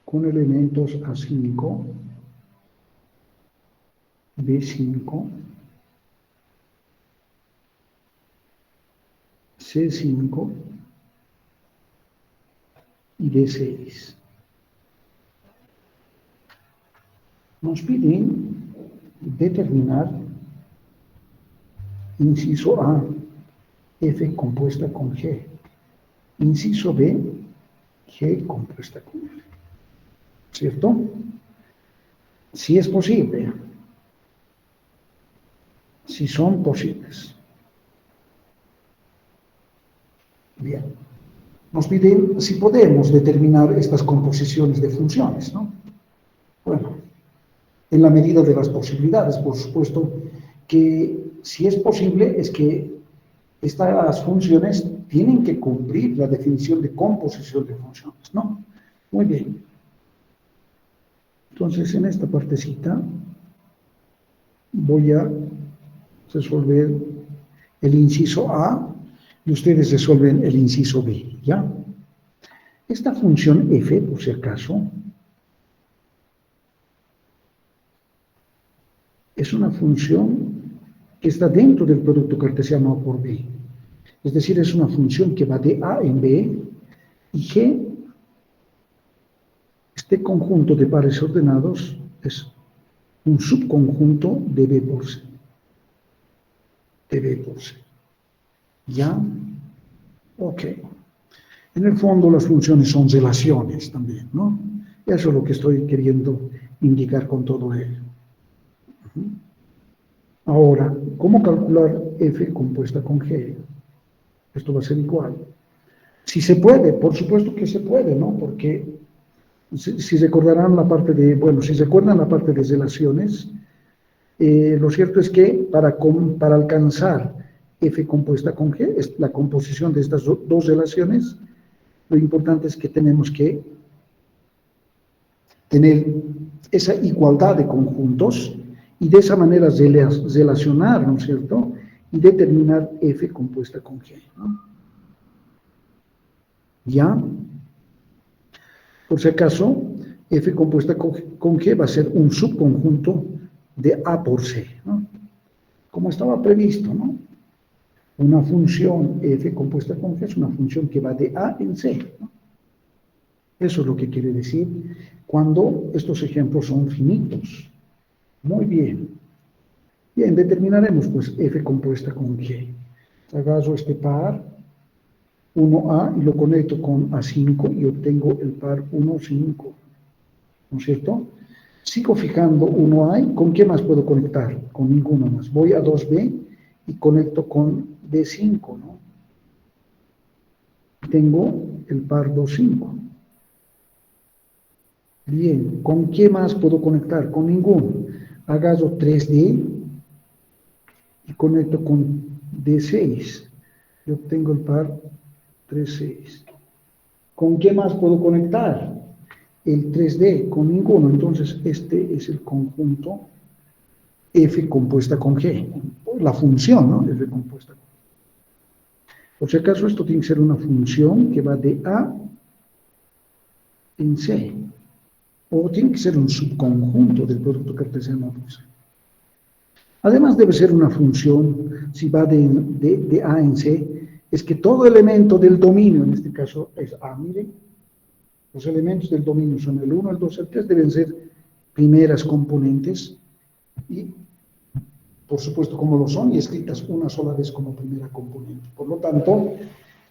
con elementos A5, B5, C5 y D6. Nos piden determinar, inciso A, F compuesta con G. Inciso B, G compuesta con F. ¿Cierto? Si es posible. Si son posibles. Bien. Nos piden si podemos determinar estas composiciones de funciones, ¿no? Bueno, en la medida de las posibilidades, por supuesto, que si es posible es que estas funciones tienen que cumplir la definición de composición de funciones, ¿no? Muy bien. Entonces, en esta partecita voy a resolver el inciso A y ustedes resuelven el inciso B, ¿ya? Esta función f, por si acaso, es una función que está dentro del producto cartesiano A por B. Es decir, es una función que va de A en B y G, este conjunto de pares ordenados, es un subconjunto de B por C. De B por C. ¿Ya? Ok. En el fondo las funciones son relaciones también, ¿no? Eso es lo que estoy queriendo indicar con todo ello. Ahora, ¿cómo calcular F compuesta con G? Esto va a ser igual. Si se puede, por supuesto que se puede, ¿no? Porque si recordarán la parte de, bueno, si recuerdan la parte de relaciones, lo cierto es que para alcanzar F compuesta con G, es la composición de estas dos relaciones, lo importante es que tenemos que tener esa igualdad de conjuntos y de esa manera relacionar, ¿no es cierto? Y determinar F compuesta con G, ¿no? ¿Ya? Por si acaso, F compuesta con G va a ser un subconjunto de A por C, ¿no? Como estaba previsto, ¿no? Una función F compuesta con G es una función que va de A en C, ¿no? Eso es lo que quiere decir cuando estos ejemplos son finitos. Muy bien. Bien, determinaremos pues F compuesta con G. Agarro este par 1A y lo conecto con A5 y obtengo el par 1, 5. ¿No es cierto? Sigo fijando 1A y ¿con qué más puedo conectar? Con ninguno más. Voy a 2B y conecto con B5, ¿no? Tengo el par 2, 5. Bien, ¿con qué más puedo conectar? Con ninguno. Agarro 3D y conecto con D6. Yo obtengo el par 3, 6. ¿Con qué más puedo conectar? El 3D, con ninguno. Entonces, este es el conjunto F compuesta con G. La función, ¿no? F compuesta con G. Por si acaso, esto tiene que ser una función que va de A en C. O tiene que ser un subconjunto del producto cartesiano de C. Además debe ser una función, si va de A en C, es que todo elemento del dominio, en este caso es A, miren, los elementos del dominio son el 1, el 2, el 3, deben ser primeras componentes y, por supuesto, como lo son, y escritas una sola vez como primera componente. Por lo tanto,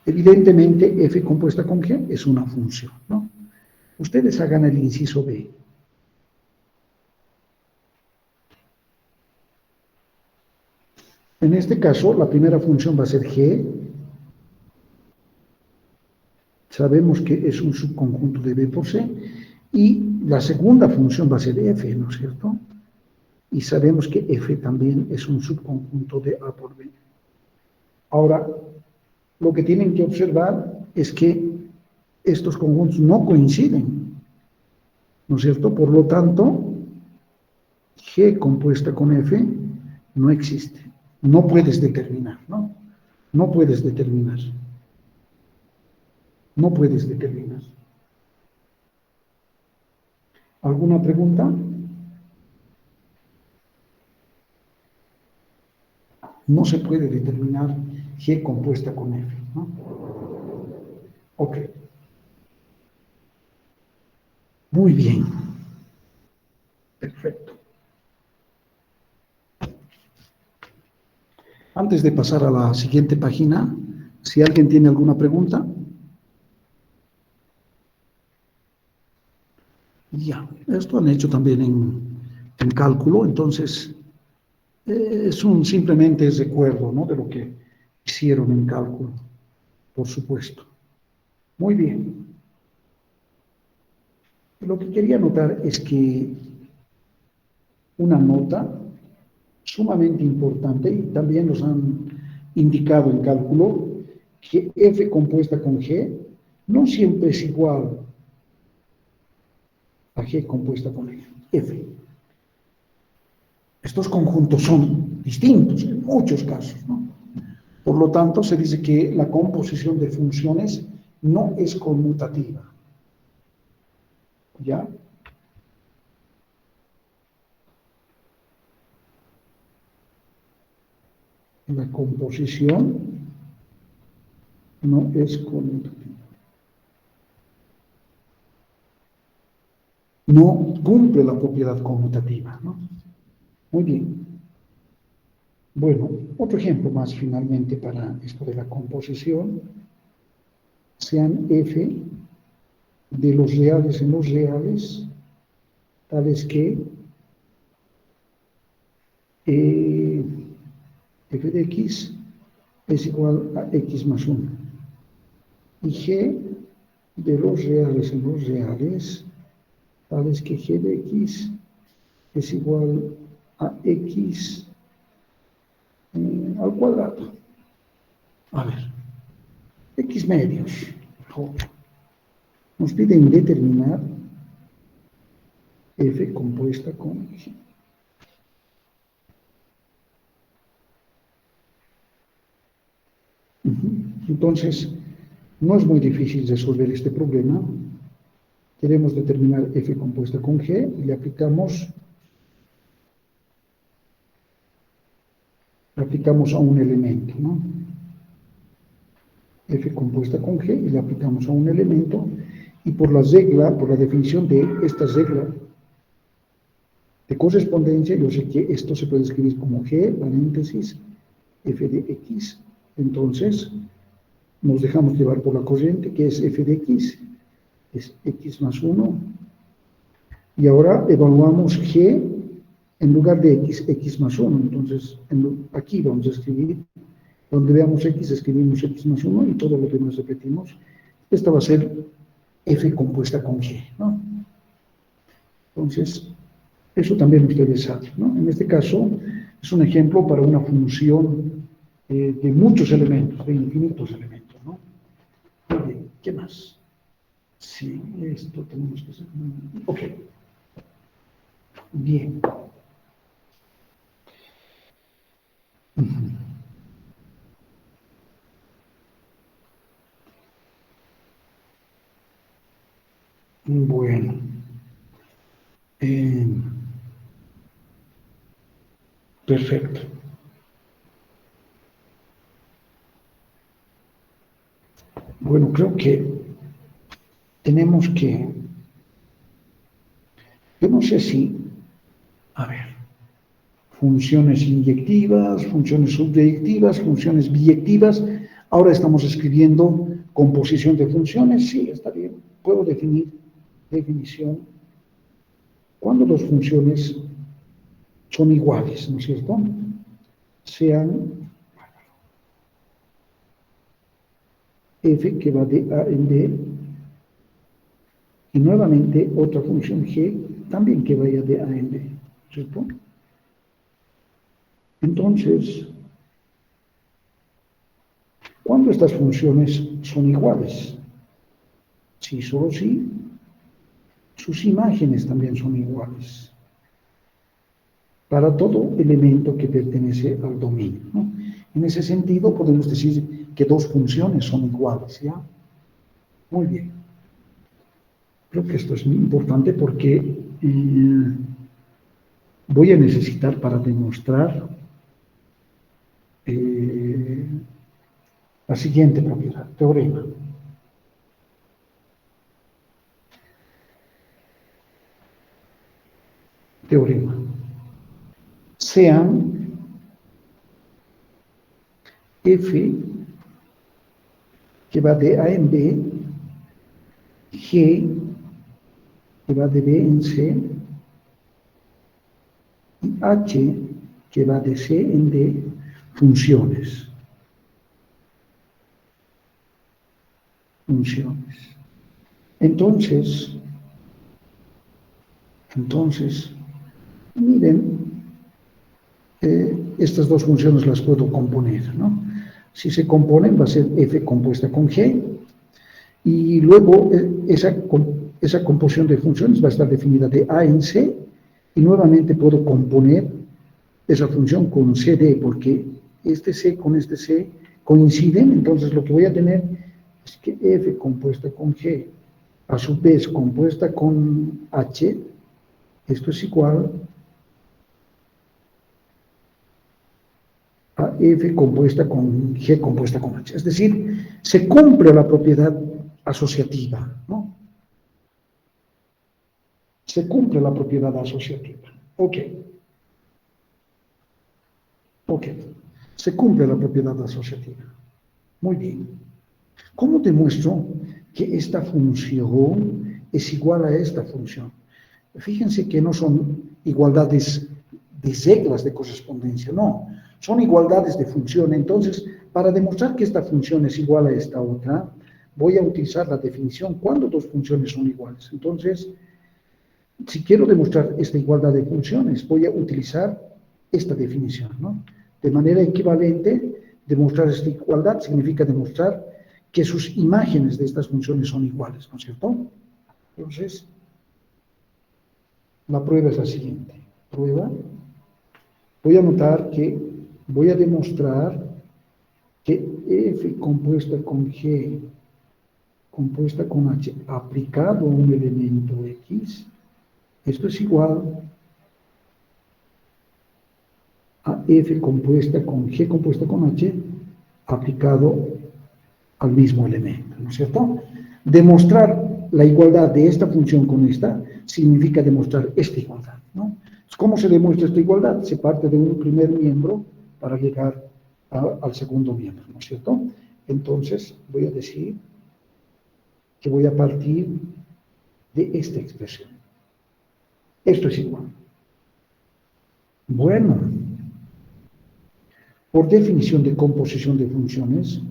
evidentemente, F compuesta con G es una función, ¿no? Ustedes hagan el inciso B. En este caso, la primera función va a ser G. Sabemos que es un subconjunto de B por C. Y la segunda función va a ser F, ¿no es cierto? Y sabemos que F también es un subconjunto de A por B. Ahora, lo que tienen que observar es que estos conjuntos no coinciden, ¿no es cierto? Por lo tanto, G compuesta con F no existe. No puedes determinar, ¿no? No puedes determinar. No puedes determinar. ¿Alguna pregunta? No se puede determinar G compuesta con F, ¿no? Ok. Muy bien. Perfecto. Antes de pasar a la siguiente página, si alguien tiene alguna pregunta. Ya, esto han hecho también en cálculo, entonces simplemente es recuerdo, ¿no?, de lo que hicieron en cálculo, por supuesto. Muy bien. Lo que quería notar es que una nota sumamente importante, y también nos han indicado en cálculo, que F compuesta con G no siempre es igual a G compuesta con F. Estos conjuntos son distintos en muchos casos, ¿no? Por lo tanto, se dice que la composición de funciones no es conmutativa. ¿Ya? La composición no es conmutativa. No cumple la propiedad conmutativa, ¿no? Muy bien. Bueno, otro ejemplo más finalmente para esto de la composición. Sean F de los reales en los reales, tales que F de X es igual a X más 1. Y G de los reales en los reales, tales que G de X es igual a X al cuadrado. A ver, X medios. Nos piden determinar F compuesta con G. Entonces, no es muy difícil resolver este problema. Queremos determinar F compuesta con G y le aplicamos a un elemento, ¿no? F compuesta con G y le aplicamos a un elemento, y por la regla, por la definición de esta regla de correspondencia, yo sé que esto se puede escribir como G, paréntesis, F de X. Entonces, nos dejamos llevar por la corriente, que es F de X, es X más 1. Y ahora evaluamos G en lugar de X, X más 1. Entonces, aquí vamos a escribir, donde veamos X, escribimos X más 1 y todo lo demás repetimos. Esta va a ser F compuesta con G, ¿no? Entonces, eso también ustedes saben, ¿no? En este caso, es un ejemplo para una función de muchos elementos, de infinitos elementos, ¿no? Muy bien, ¿qué más? Sí, esto tenemos que hacer. Ok, bien. Ujú. Bueno, eh, perfecto. Bueno, creo que tenemos que, yo no sé si, a ver, funciones inyectivas, funciones subdirectivas, funciones biyectivas. Ahora estamos escribiendo composición de funciones. Sí, está bien. Puedo definir definición cuando dos funciones son iguales, ¿no es cierto? Sean f que va de a en b y nuevamente otra función g también que vaya de a en b, ¿cierto? Entonces, cuando estas funciones son iguales, sí, solo sí, sus imágenes también son iguales para todo elemento que pertenece al dominio, ¿no? En ese sentido, podemos decir que dos funciones son iguales, ¿ya? Muy bien. Creo que esto es muy importante porque voy a necesitar para demostrar eh, la siguiente propiedad, teorema. Teorema. Sean f que va de A en B, G que va de B en C, y H que va de C en D, funciones. Funciones. Entonces, miren, estas dos funciones las puedo componer, ¿no? Si se componen va a ser f compuesta con g, y luego esa composición de funciones va a estar definida de a en c, y nuevamente puedo componer esa función con cd, porque este c con este c coinciden. Entonces lo que voy a tener es que f compuesta con g, a su vez compuesta con h, esto es igual a f compuesta con g compuesta con h. Es decir, se cumple la propiedad asociativa, ¿no? Se cumple la propiedad asociativa. Ok. Ok. Se cumple la propiedad asociativa. Muy bien. ¿Cómo demuestro que esta función es igual a esta función? Fíjense que no son igualdades de reglas de correspondencia, no. Son igualdades de función. Entonces, para demostrar que esta función es igual a esta otra, voy a utilizar la definición cuando dos funciones son iguales. Entonces, si quiero demostrar esta igualdad de funciones, voy a utilizar esta definición, ¿no? De manera equivalente, demostrar esta igualdad significa demostrar que sus imágenes de estas funciones son iguales, ¿no es cierto? Entonces, la prueba es la siguiente. Prueba. Voy a notar que voy a demostrar que f compuesta con g compuesta con h aplicado a un elemento x, esto es igual a f compuesta con g compuesta con h aplicado al mismo elemento, ¿no es cierto? Demostrar la igualdad de esta función con esta significa demostrar esta igualdad, ¿no? ¿Cómo se demuestra esta igualdad? Se parte de un primer miembro para llegar al segundo miembro, ¿no es cierto? Entonces voy a decir que voy a partir de esta expresión. Esto es igual. Bueno, por definición de composición de funciones,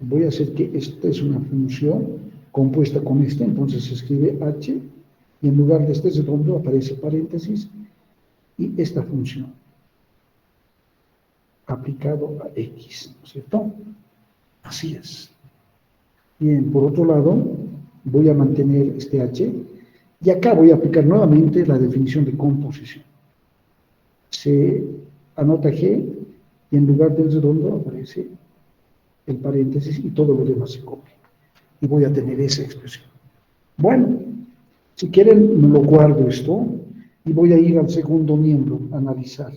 voy a hacer que esta es una función compuesta con esta, entonces se escribe h y en lugar de este redondo aparece paréntesis y esta función aplicado a X, ¿no es cierto? Así es. Bien, por otro lado, voy a mantener este H y acá voy a aplicar nuevamente la definición de composición. Se anota G y en lugar del redondo aparece el paréntesis y todo lo demás se copia. Y voy a tener esa expresión. Bueno, si quieren, me lo guardo esto y voy a ir al segundo miembro, a analizar.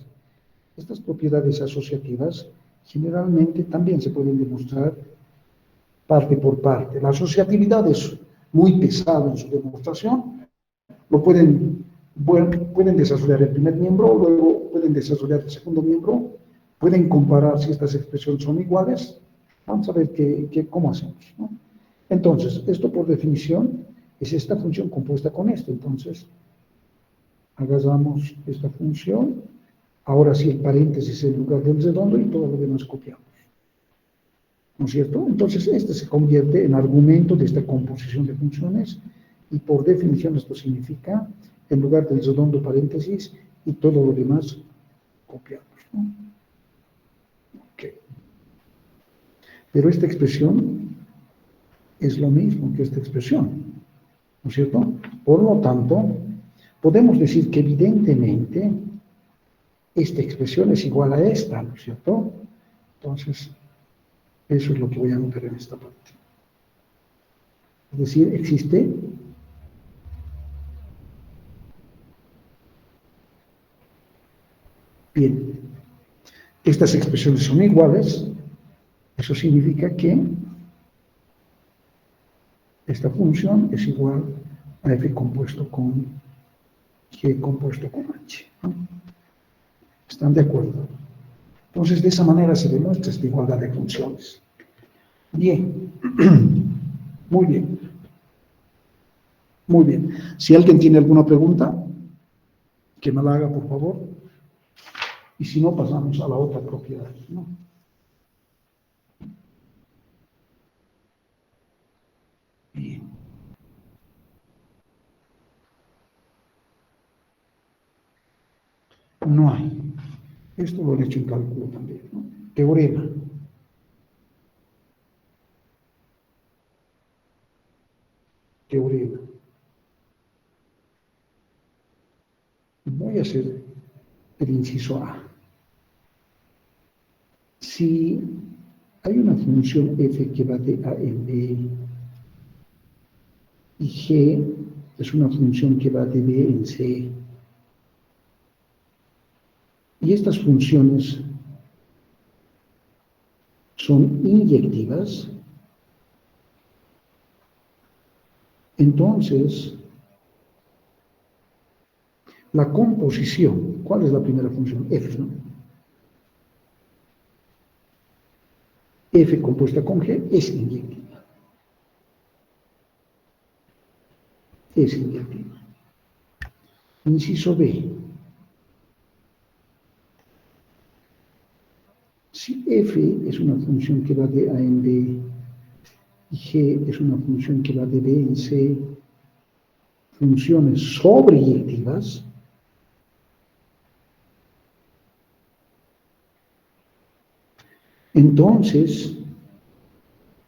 Estas propiedades asociativas generalmente también se pueden demostrar parte por parte. La asociatividad es muy pesada en su demostración. Lo pueden desarrollar el primer miembro, luego pueden desarrollar el segundo miembro, pueden comparar si estas expresiones son iguales. Vamos a ver cómo hacemos, ¿no? Entonces, esto por definición es esta función compuesta con esto. Entonces, agarramos esta función, ahora sí el paréntesis en lugar del redondo y todo lo demás copiamos, ¿no es cierto? Entonces, este se convierte en argumento de esta composición de funciones y por definición esto significa en lugar del redondo paréntesis y todo lo demás copiamos, ¿no? Okay. Pero esta expresión es lo mismo que esta expresión, ¿no es cierto? Por lo tanto, podemos decir que evidentemente esta expresión es igual a esta, ¿no es cierto? Entonces, eso es lo que voy a anotar en esta parte. Es decir, existe bien, estas expresiones son iguales, eso significa que esta función es igual a f compuesto con g compuesto con h, ¿no? ¿Están de acuerdo? Entonces, de esa manera se demuestra esta igualdad de funciones. Bien, muy bien, muy bien. Si alguien tiene alguna pregunta, que me la haga, por favor. Y si no, pasamos a la otra propiedad, ¿no? Bien. No hay. Esto lo he hecho en cálculo también, ¿no? Teorema. Teorema. Voy a hacer el inciso A. Si hay una función f que va de A en B y g es una función que va de B en C, y estas funciones son inyectivas, entonces la composición, ¿cuál es la primera función? F, ¿no? F compuesta con G es inyectiva. Es inyectiva. Inciso B. Si f es una función que va de A en B y g es una función que va de B en C, funciones sobreyectivas, entonces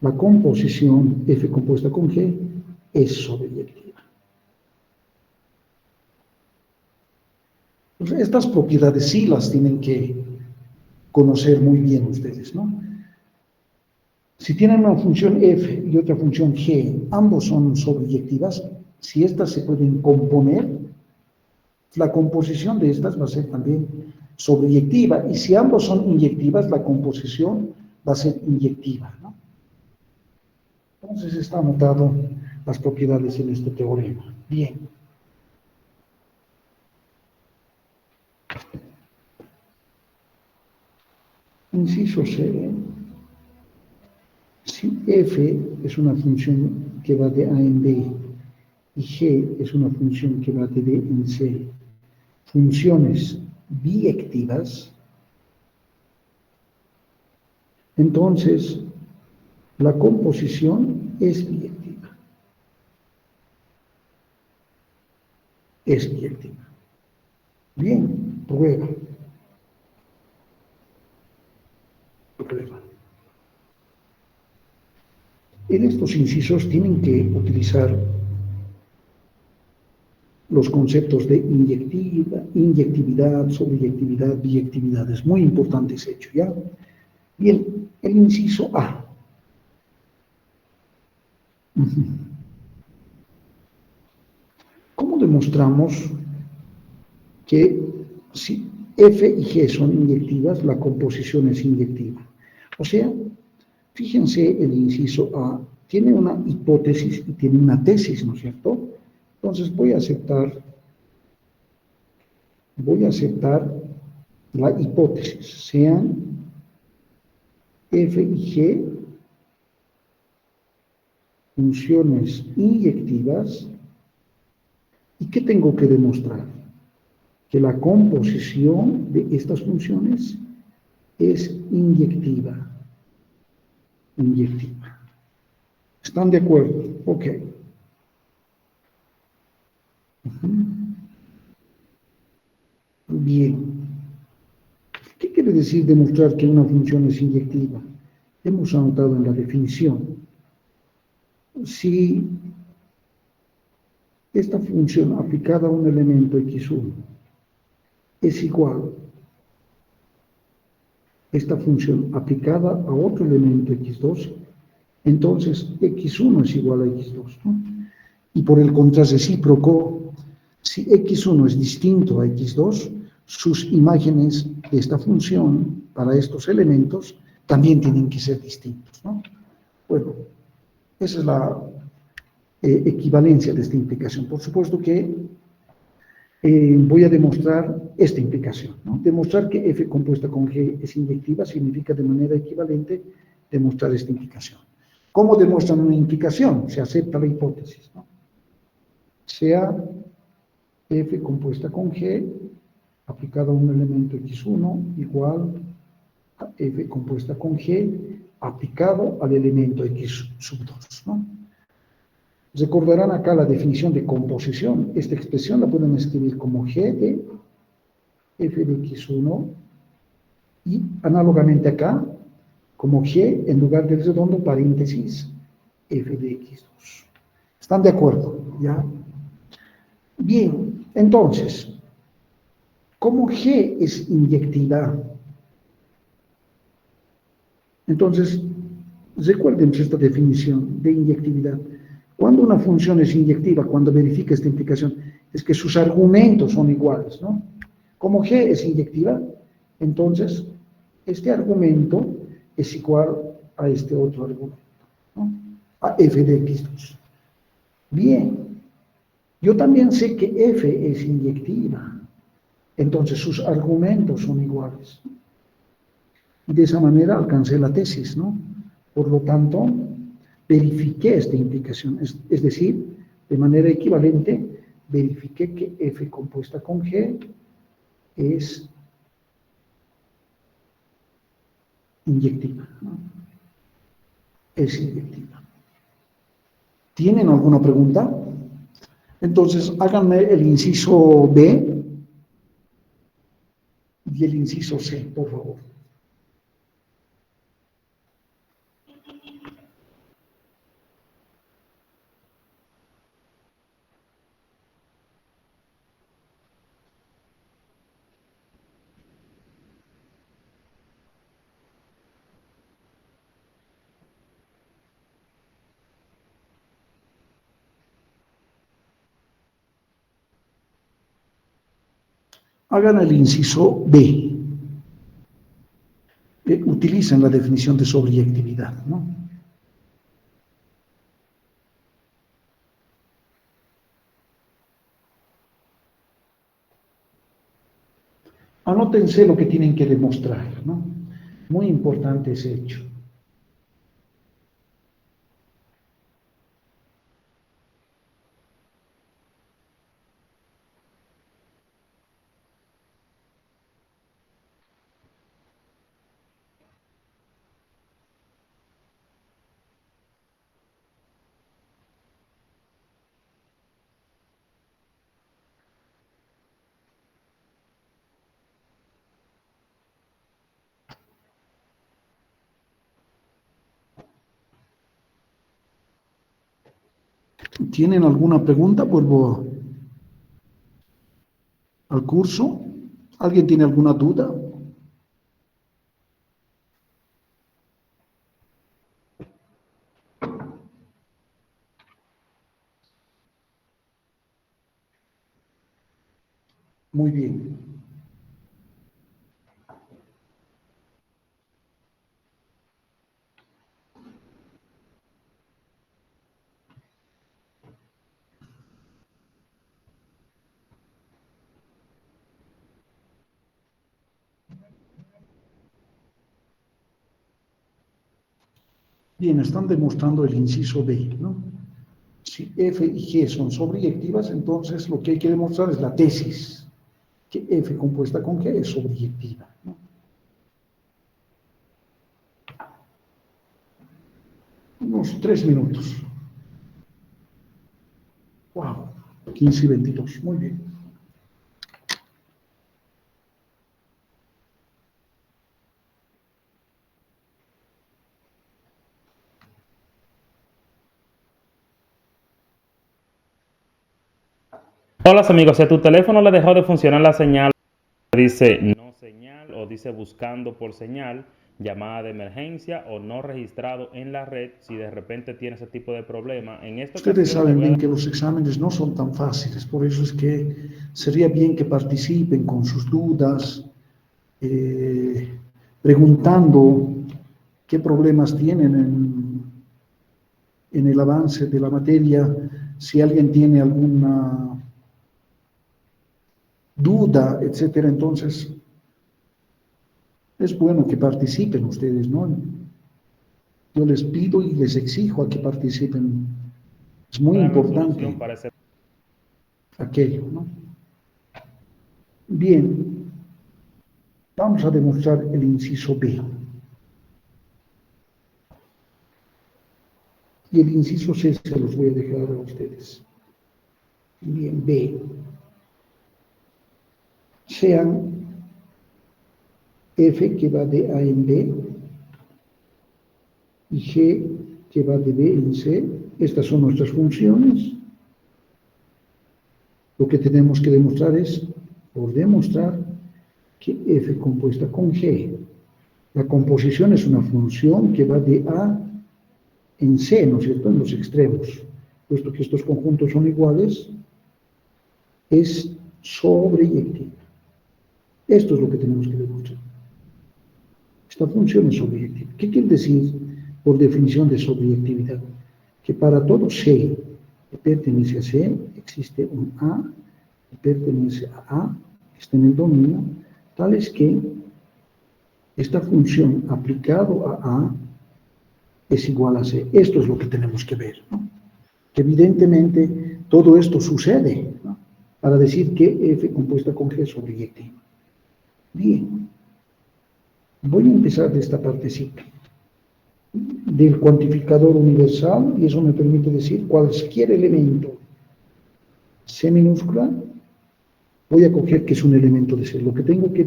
la composición f compuesta con g es sobreyectiva. Entonces, estas propiedades sí las tienen que conocer muy bien ustedes, ¿no? Si tienen una función f y otra función g, ambos son sobreyectivas, si estas se pueden componer, la composición de estas va a ser también sobreyectiva, y si ambos son inyectivas, la composición va a ser inyectiva, ¿no? Entonces está anotado las propiedades en este teorema. Bien. Inciso C. Si f es una función que va de A en B y g es una función que va de B en C, funciones biyectivas, entonces la composición es biyectiva. es inyectiva. Bien, prueba. Prueba. En estos incisos tienen que utilizar los conceptos de inyectividad, sobreyectividad, biyectividad. Es muy importante ese hecho, ¿ya? Bien, el inciso A. ¿Cómo demostramos que si F y G son inyectivas, la composición es inyectiva? O sea, fíjense el inciso A, tiene una hipótesis y tiene una tesis, ¿no es cierto? Entonces voy a aceptar la hipótesis, sean F y G funciones inyectivas. ¿Y qué tengo que demostrar? Que la composición de estas funciones es inyectiva. Inyectiva. ¿Están de acuerdo? Ok. Bien. ¿Qué quiere decir demostrar que una función es inyectiva? Hemos anotado en la definición. Si esta función aplicada a un elemento x1 es igual a esta función aplicada a otro elemento x2, entonces x1 es igual a x2, ¿no? Y por el contrarrecíproco, si x1 es distinto a x2, sus imágenes de esta función para estos elementos también tienen que ser distintos, ¿no? Bueno, esa es la equivalencia de esta implicación. Por supuesto que voy a demostrar esta implicación, ¿no? Demostrar que F compuesta con G es inyectiva significa de manera equivalente demostrar esta implicación. ¿Cómo demuestran una implicación? Se acepta la hipótesis, ¿no? Sea F compuesta con G aplicado a un elemento x1 igual a F compuesta con G aplicado al elemento x sub 2, ¿no? Recordarán acá la definición de composición. Esta expresión la pueden escribir como G de F de x1 y análogamente acá como G en lugar del redondo paréntesis F de x2. ¿Están de acuerdo? ¿Ya? Bien, entonces, como G es inyectiva, entonces, recuerden esta definición de inyectividad. Cuando una función es inyectiva, cuando verifica esta implicación, es que sus argumentos son iguales, ¿no? Como G es inyectiva, entonces este argumento es igual a este otro argumento, ¿no? A f de x2. Bien, yo también sé que f es inyectiva, entonces sus argumentos son iguales. Y de esa manera alcancé la tesis, ¿no? Por lo tanto, verifiqué esta implicación, es decir, de manera equivalente, verifiqué que F compuesta con G es inyectiva, ¿no? Es inyectiva. ¿Tienen alguna pregunta? Entonces, háganme el inciso B y el inciso C, por favor. Hagan el inciso B. Utilicen la definición de sobreyectividad, ¿no? Anótense lo que tienen que demostrar, ¿no? Muy importante ese hecho. ¿Tienen alguna pregunta? Vuelvo al curso. ¿Alguien tiene alguna duda? Muy bien. Bien, están demostrando el inciso B, ¿no? Si F y G son sobreyectivas, entonces lo que hay que demostrar es la tesis, que F compuesta con G es sobreyectiva, ¿no? Unos 3 minutos. Wow, 15 y 22, muy bien. Hola amigos, si a tu teléfono le dejó de funcionar la señal, dice no señal o dice buscando por señal, llamada de emergencia o no registrado en la red, si de repente tiene ese tipo de problema, en esta Ustedes ocasión te saben voy a bien dar... que los exámenes no son tan fáciles, por eso es que sería bien que participen con sus dudas, eh, preguntando qué problemas tienen en el avance de la materia, si alguien tiene alguna duda, etcétera. Entonces, es bueno que participen ustedes, ¿no? Yo les pido y les exijo a que participen. Es muy dar la importante solución para ese... aquello, ¿no? Bien, vamos a demostrar el inciso B. Y el inciso C se los voy a dejar a ustedes. Bien, B. Sean F que va de A en B y G que va de B en C. Estas son nuestras funciones. Lo que tenemos que demostrar es, por demostrar, que F compuesta con G. La composición es una función que va de A en C, ¿no es cierto?, en los extremos. Puesto que estos conjuntos son iguales, es sobreyectiva. Esto es lo que tenemos que demostrar. Esta función es sobreyectiva. ¿Qué quiere decir por definición de sobreyectividad? Que para todo C que pertenece a C existe un A que pertenece a A, que está en el dominio, tal es que esta función aplicado a A es igual a C. Esto es lo que tenemos que ver, ¿no? Que evidentemente todo esto sucede, ¿no?, para decir que F compuesta con G es sobreyectiva. Bien, voy a empezar de esta partecita del cuantificador universal, y eso me permite decir cualquier elemento C minúscula, voy a coger que es un elemento de C. Lo que tengo que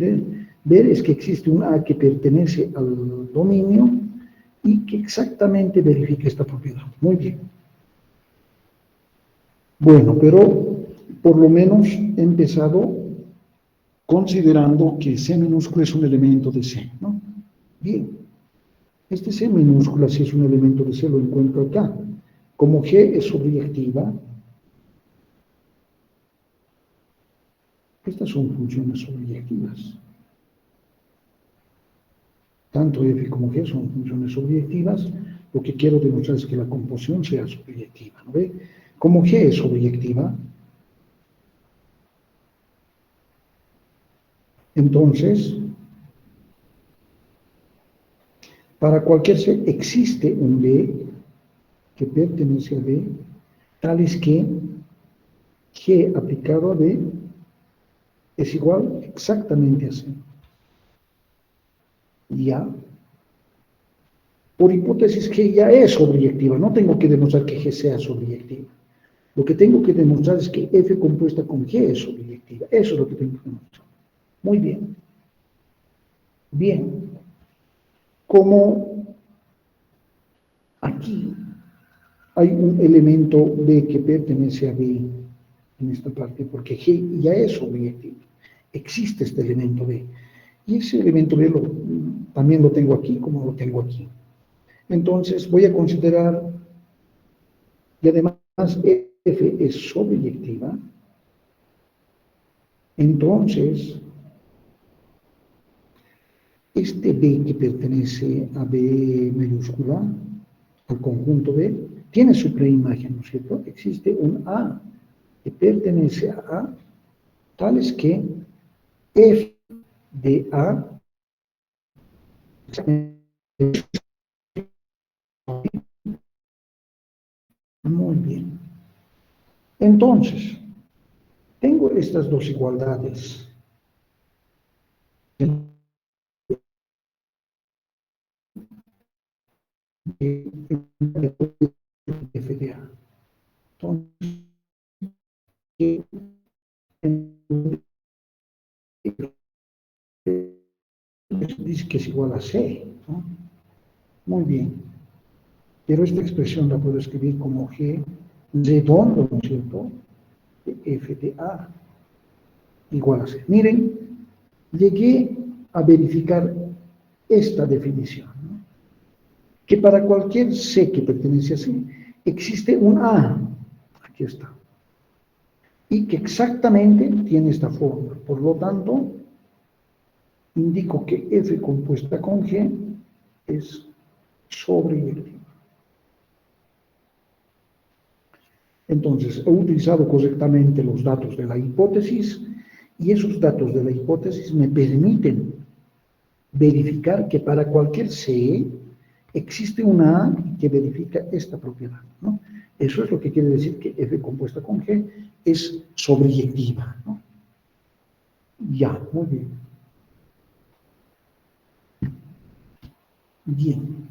ver es que existe un A que pertenece al dominio y que exactamente verifique esta propiedad. Muy bien. Bueno, pero por lo menos he empezado considerando que C minúscula es un elemento de C, ¿no? Bien, este C minúscula, si es un elemento de C, lo encuentro acá. Como G es sobreyectiva, estas son funciones sobreyectivas. Tanto F como G son funciones sobreyectivas. Lo que quiero demostrar es que la composición sea sobreyectiva, ¿no ve? Como G es sobreyectiva, entonces, para cualquier C existe un B que pertenece a B, tal es que G aplicado a B es igual exactamente a C. Ya, por hipótesis, G ya es sobreyectiva. No tengo que demostrar que G sea sobreyectiva. Lo que tengo que demostrar es que F compuesta con G es sobreyectiva. Eso es lo que tengo que demostrar. Muy bien. Bien. Como aquí hay un elemento B que pertenece a B en esta parte, porque G ya es objetivo. Existe este elemento B. Y ese elemento B también lo tengo aquí como lo tengo aquí. Entonces voy a considerar, y además F es sobreyectiva, entonces este B que pertenece a B mayúscula, al conjunto B, tiene su preimagen, ¿no es cierto? Existe un A que pertenece a A, tales que F de A muy bien. Entonces, tengo estas dos igualdades. F de A. Entonces, dice que es igual a C, ¿no? Muy bien. Pero esta expresión la puedo escribir como G redondo, ¿no es cierto? De F de A igual a C. Miren, llegué a verificar esta definición, ¿no? Que para cualquier C que pertenece a C, existe un A, aquí está, y que exactamente tiene esta forma. Por lo tanto, indico que F compuesta con G es sobreyectiva. Entonces, he utilizado correctamente los datos de la hipótesis y esos datos de la hipótesis me permiten verificar que para cualquier C existe una A que verifica esta propiedad, ¿no? Eso es lo que quiere decir que F compuesta con G es sobreyectiva, ¿no? Ya, muy bien. Bien.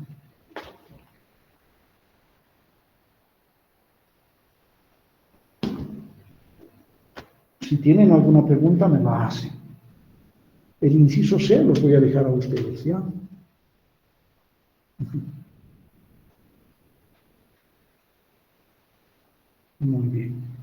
Si tienen alguna pregunta, me la hacen. El inciso C los voy a dejar a ustedes, ¿ya? Muy bien.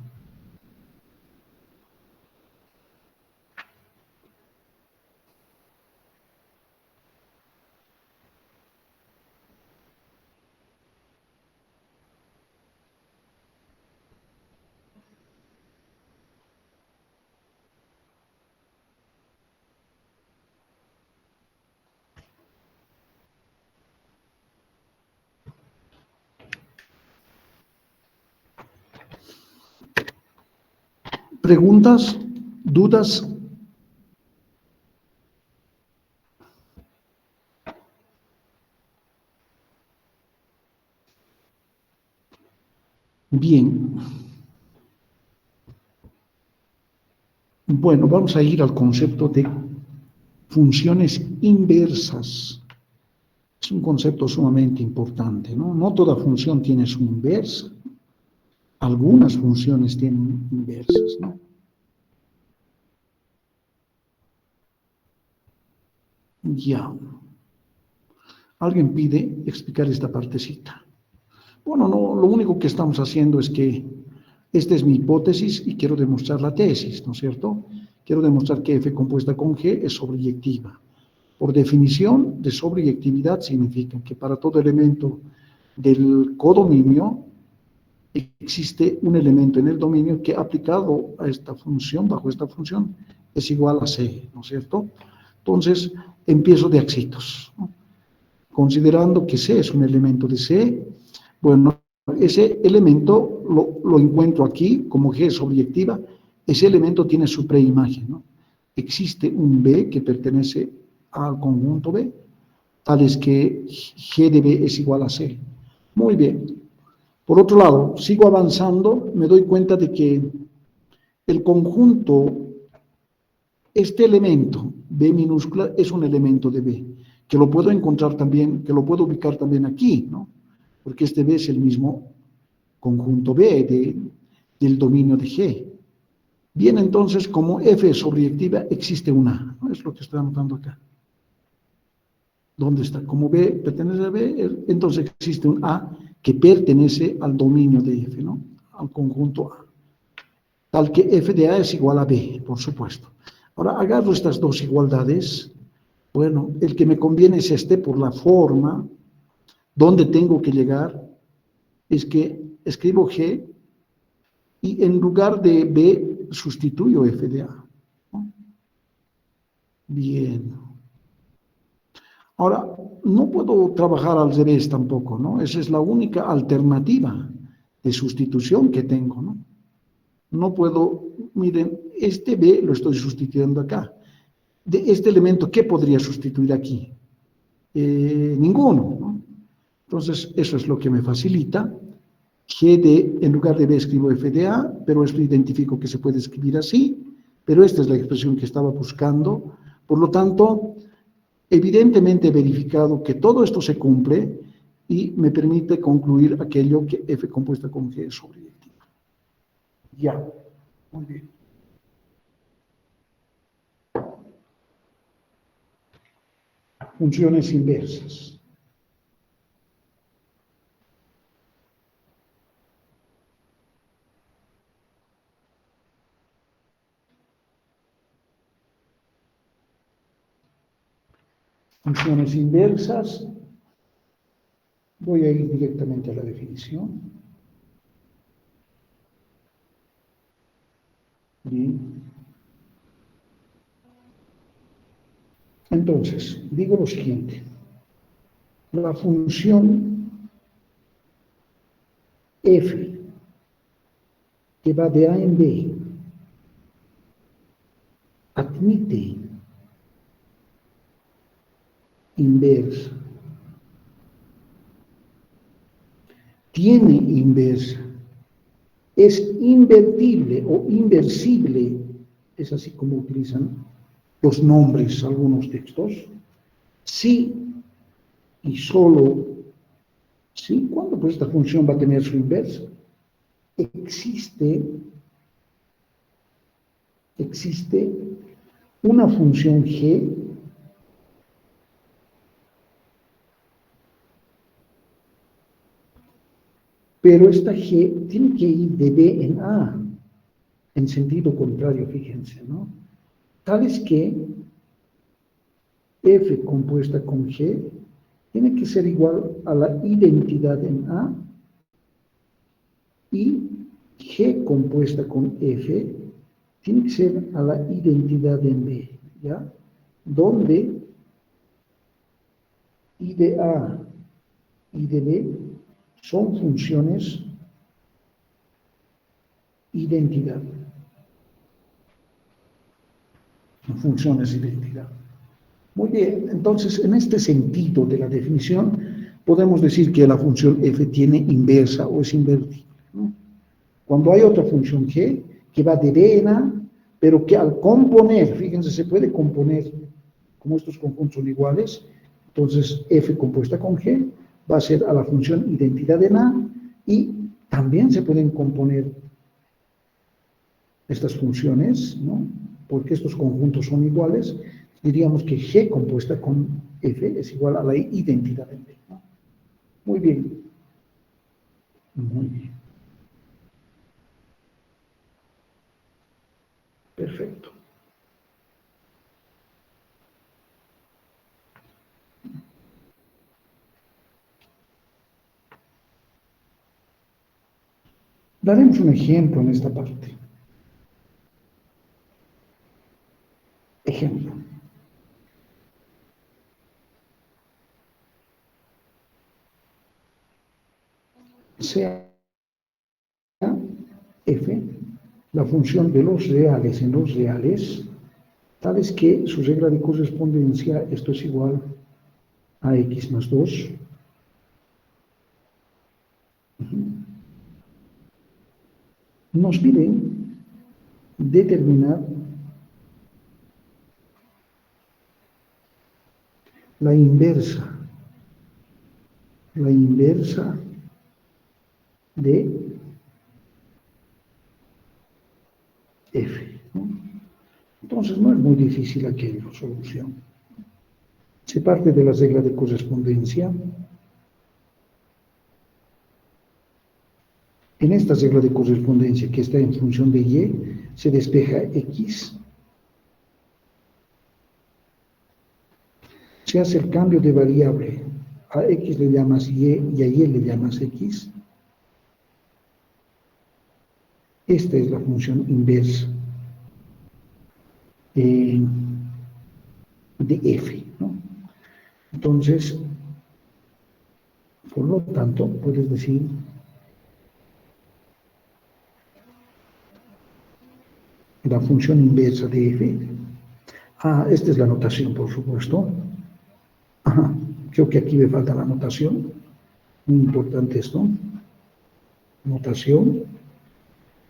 ¿Preguntas? ¿Dudas? Bien. Bueno, vamos a ir al concepto de funciones inversas. Es un concepto sumamente importante, ¿no? No toda función tiene su inversa. Algunas funciones tienen inversas, ¿no? Ya. Alguien pide explicar esta partecita. Bueno, no, lo único que estamos haciendo es que esta es mi hipótesis y quiero demostrar la tesis, ¿no es cierto? Quiero demostrar que F compuesta con G es sobreyectiva. Por definición de sobreyectividad significa que para todo elemento del codominio existe un elemento en el dominio que aplicado a esta función, bajo esta función, es igual a C, ¿no es cierto? Entonces, empiezo de axitos, ¿no? Considerando que C es un elemento de C, bueno, ese elemento lo encuentro aquí como G sobreyectiva, ese elemento tiene su preimagen, ¿no? Existe un B que pertenece al conjunto B, tal es que G de B es igual a C. Muy bien. Por otro lado, sigo avanzando, me doy cuenta de que el conjunto, este elemento B minúscula es un elemento de B, que lo puedo encontrar también, que lo puedo ubicar también aquí, ¿no? Porque este B es el mismo conjunto B del dominio de G. Bien, entonces, como F es sobreyectiva, existe un A, ¿no? Es lo que estoy anotando acá. ¿Dónde está? Como B pertenece a B, entonces existe un A que pertenece al dominio de F, ¿no? Al conjunto A. Tal que F de A es igual a B, por supuesto. Ahora agarro estas dos igualdades. Bueno, el que me conviene es este por la forma. Donde tengo que llegar es que escribo G y en lugar de B sustituyo F de A, ¿no? Bien. Ahora, no puedo trabajar al revés tampoco, ¿no? Esa es la única alternativa de sustitución que tengo, ¿no? No puedo, miren, este B lo estoy sustituyendo acá. De este elemento, ¿qué podría sustituir aquí? Ninguno, ¿no? Entonces, eso es lo que me facilita. G de, en lugar de B escribo F de A, pero esto identifico que se puede escribir así, pero esta es la expresión que estaba buscando. Por lo tanto, evidentemente he verificado que todo esto se cumple y me permite concluir aquello que F compuesta con G es sobreyectiva. Ya, muy bien. Funciones inversas. Funciones inversas. Voy a ir directamente a la definición. Bien. Entonces, digo lo siguiente. La función f que va de A en B admite inversa, tiene inversa, es invertible o inversible, es así como utilizan los nombres algunos textos, sí y solo sí. ¿Cuándo pues esta función va a tener su inversa? Existe una función g pero esta g tiene que ir de B en A, en sentido contrario, fíjense, ¿no? Tal es que f compuesta con g tiene que ser igual a la identidad en A y g compuesta con f tiene que ser a la identidad en B, ¿ya? Donde I de A y de B son funciones identidad. Funciones identidad. Muy bien, entonces en este sentido de la definición podemos decir que la función f tiene inversa o es invertible, ¿no? Cuando hay otra función g que va de B en A, pero que al componer, fíjense, se puede componer, como estos conjuntos son iguales, entonces f compuesta con g va a ser a la función identidad en A y también se pueden componer estas funciones, ¿no? Porque estos conjuntos son iguales, diríamos que g compuesta con f es igual a la identidad en B, ¿no? Muy bien. Muy bien. Perfecto. Daremos un ejemplo en esta parte. Ejemplo. Sea f la función de los reales en los reales, tal es que su regla de correspondencia, esto es igual a x más 2. Nos piden determinar la inversa de f, ¿no? Entonces no es muy difícil aquello, solución. Se parte de la regla de correspondencia. En esta regla de correspondencia que está en función de y, se despeja x. Se hace el cambio de variable. A x le llamas y a y le llamas x. Esta es la función inversa de f, ¿no? Entonces, por lo tanto, puedes decir la función inversa de f. Esta es la notación, por supuesto. Creo que aquí me falta la notación. Muy importante esto. Notación.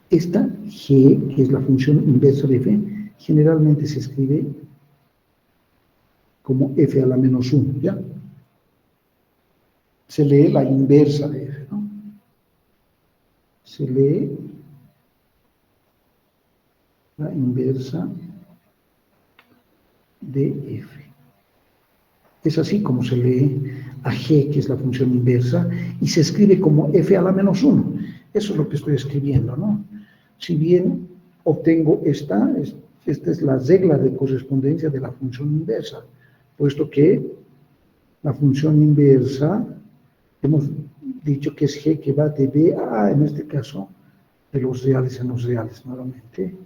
Esta g, que es la función inversa de f, generalmente se escribe como f a la menos 1, ¿ya? Se lee la inversa de f, ¿no? Se lee la inversa de f. Es así como se lee a g, que es la función inversa, y se escribe como f a la menos 1. Eso es lo que estoy escribiendo, ¿no? Si bien obtengo esta es la regla de correspondencia de la función inversa, puesto que la función inversa, hemos dicho que es g que va de b a, en este caso, de los reales en los reales, nuevamente.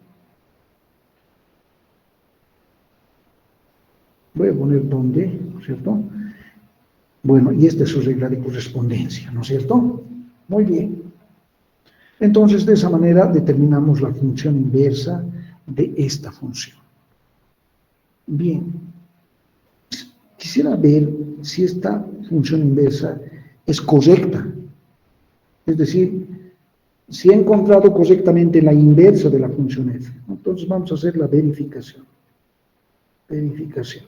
Voy a poner dónde, ¿no es cierto? Bueno, y esta es su regla de correspondencia, ¿no es cierto? Muy bien. Entonces, de esa manera determinamos la función inversa de esta función. Bien. Quisiera ver si esta función inversa es correcta. Es decir, si he encontrado correctamente la inversa de la función f. Entonces vamos a hacer la verificación. Verificación.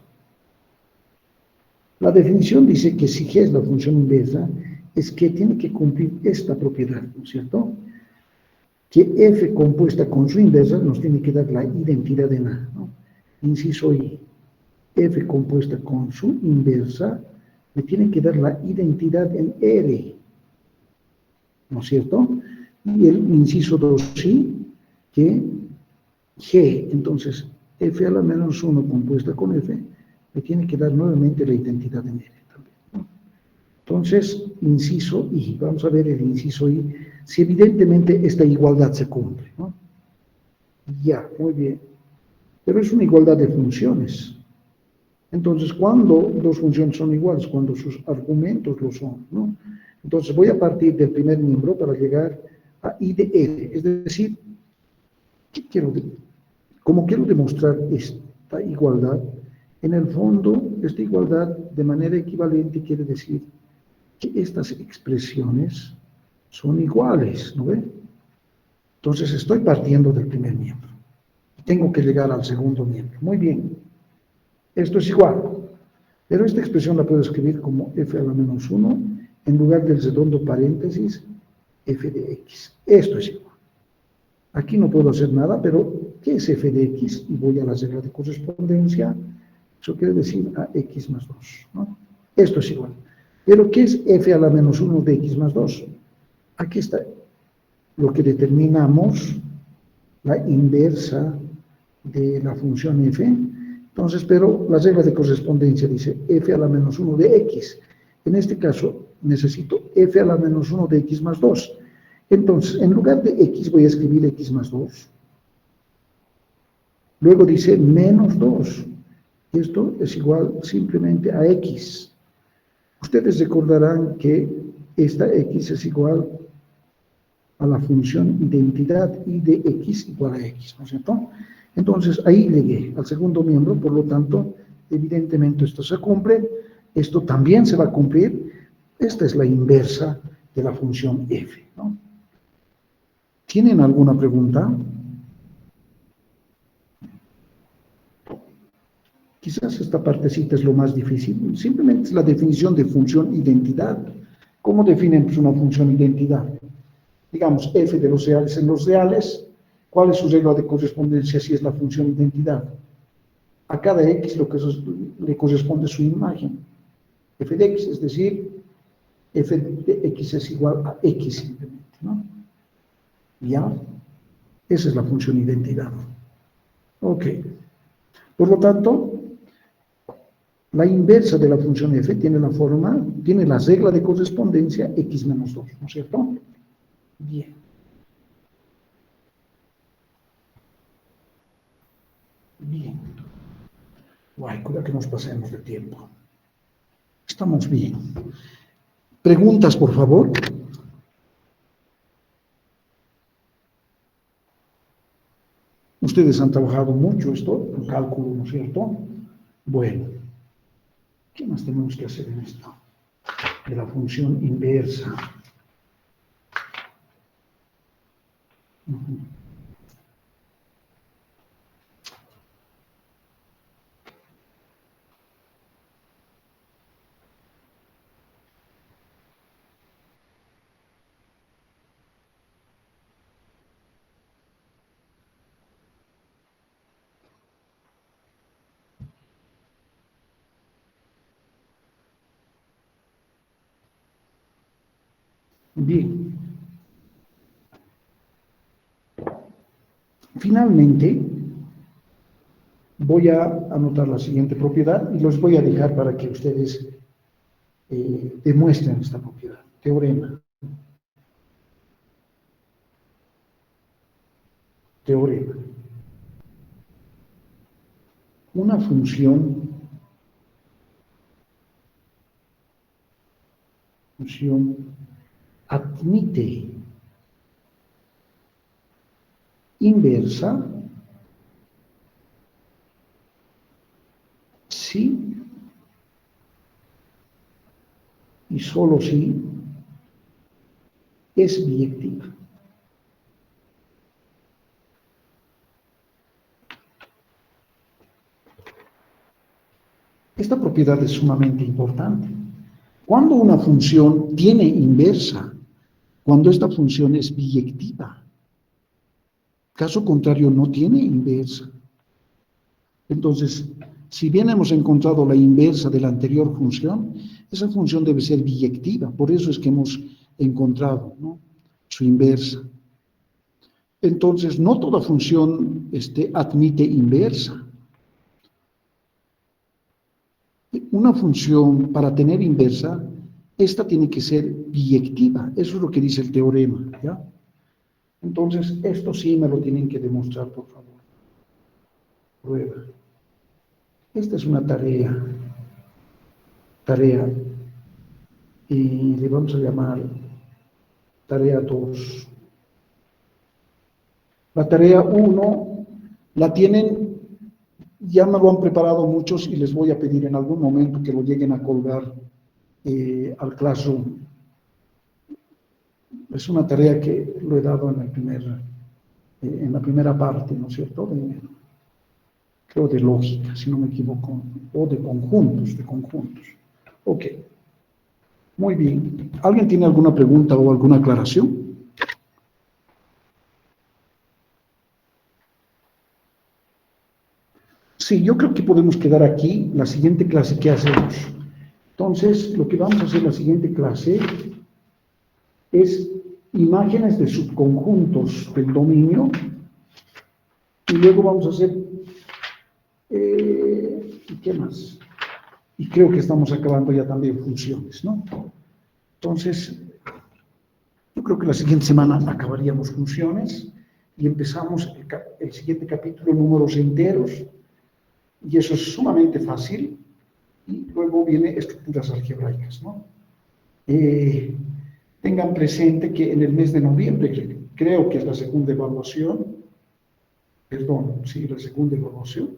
La definición dice que si g es la función inversa, es que tiene que cumplir esta propiedad, ¿no es cierto? Que f compuesta con su inversa nos tiene que dar la identidad en A, ¿no? Inciso I. F compuesta con su inversa me tiene que dar la identidad en R, ¿no es cierto? Y el inciso 2 sí, que G, entonces F a la menos 1 compuesta con F, me tiene que dar nuevamente la identidad en R también, ¿no? Entonces, inciso I, vamos a ver el inciso I, si evidentemente esta igualdad se cumple, ¿no? Ya, muy bien. Pero es una igualdad de funciones. Entonces, cuando dos funciones son iguales, cuando sus argumentos lo son, ¿no? Entonces, voy a partir del primer miembro para llegar a I de L. Es decir, como quiero demostrar esta igualdad, en el fondo, esta igualdad de manera equivalente quiere decir que estas expresiones son iguales, ¿no ve? Entonces, estoy partiendo del primer miembro. Tengo que llegar al segundo miembro. Muy bien. Esto es igual, pero esta expresión la puedo escribir como f a la menos 1 en lugar del redondo paréntesis f de x. Esto es igual. Aquí no puedo hacer nada, pero ¿qué es f de x? Y voy a la regla de correspondencia. Eso quiere decir a x más 2, ¿no? Esto es igual. Pero ¿qué es f a la menos 1 de x más 2? Aquí está lo que determinamos, la inversa de la función f. Entonces, pero la regla de correspondencia dice f a la menos 1 de x. En este caso, necesito f a la menos 1 de x más 2. Entonces, en lugar de x voy a escribir x más 2. Luego dice menos 2. Esto es igual simplemente a x. Ustedes recordarán que esta x es igual a la función identidad y de x igual a x, ¿no es cierto? Entonces, ahí llegué al segundo miembro, por lo tanto, evidentemente esto se cumple, esto también se va a cumplir, esta es la inversa de la función f, ¿no? ¿Tienen alguna pregunta? Quizás esta partecita es lo más difícil, simplemente es la definición de función identidad. ¿Cómo definen una función identidad? Digamos, f de los reales en los reales. ¿Cuál es su regla de correspondencia si es la función identidad? A cada x lo que le corresponde su imagen, f de x, es decir, f de x es igual a x simplemente, ¿no? ¿Ya? Esa es la función identidad. Ok. Por lo tanto, la inversa de la función f tiene tiene la regla de correspondencia x menos 2, ¿no es cierto? Bien. Bien. Guay, cuidado que nos pasemos de tiempo. Estamos bien. Preguntas, por favor. Ustedes han trabajado mucho esto, en cálculo, ¿no es cierto? Bueno, ¿qué más tenemos que hacer en esto? De la función inversa. Ujú. Bien. Finalmente, voy a anotar la siguiente propiedad y los voy a dejar para que ustedes demuestren esta propiedad. Teorema. Teorema. Una función admite inversa si y solo si es biyectiva. Esta propiedad es sumamente importante. Cuando una función tiene inversa, cuando esta función es biyectiva, caso contrario no tiene inversa. Entonces, si bien hemos encontrado la inversa de la anterior función, esa función debe ser biyectiva, por eso es que hemos encontrado, ¿no?, su inversa. Entonces, no toda función admite inversa. Una función, para tener inversa, esta tiene que ser biyectiva. Eso es lo que dice el teorema, ¿ya? Entonces, esto sí me lo tienen que demostrar, por favor. Prueba. Esta es una tarea, y le vamos a llamar tarea 2. La tarea 1 la tienen, ya me lo han preparado muchos y les voy a pedir en algún momento que lo lleguen a colgar al Classroom. Es una tarea que lo he dado en la primera parte, ¿no es cierto? Creo de lógica, si no me equivoco, o de conjuntos. Ok, muy bien. ¿Alguien tiene alguna pregunta o alguna aclaración? Sí, yo creo que podemos quedar aquí. La siguiente clase, ¿qué hacemos? Entonces, lo que vamos a hacer en la siguiente clase es imágenes de subconjuntos del dominio y luego vamos a hacer, ¿qué más? Y creo que estamos acabando ya también funciones, ¿no? Entonces, yo creo que la siguiente semana acabaríamos funciones y empezamos el siguiente capítulo, números enteros, y eso es sumamente fácil, y luego viene estructuras algebraicas, ¿no? Eh, Tengan presente que en el mes de noviembre, creo que es la segunda evaluación, perdón, sí, la segunda evaluación,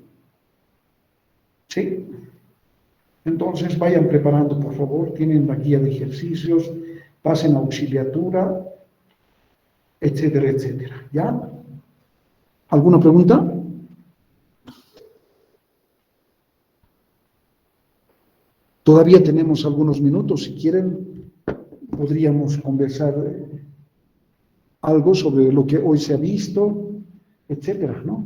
sí. Entonces vayan preparando, por favor, tienen la guía de ejercicios, pasen a auxiliatura, etcétera, etcétera. ¿Ya? ¿Alguna pregunta? Todavía tenemos algunos minutos, si quieren, podríamos conversar algo sobre lo que hoy se ha visto, etcétera, ¿no?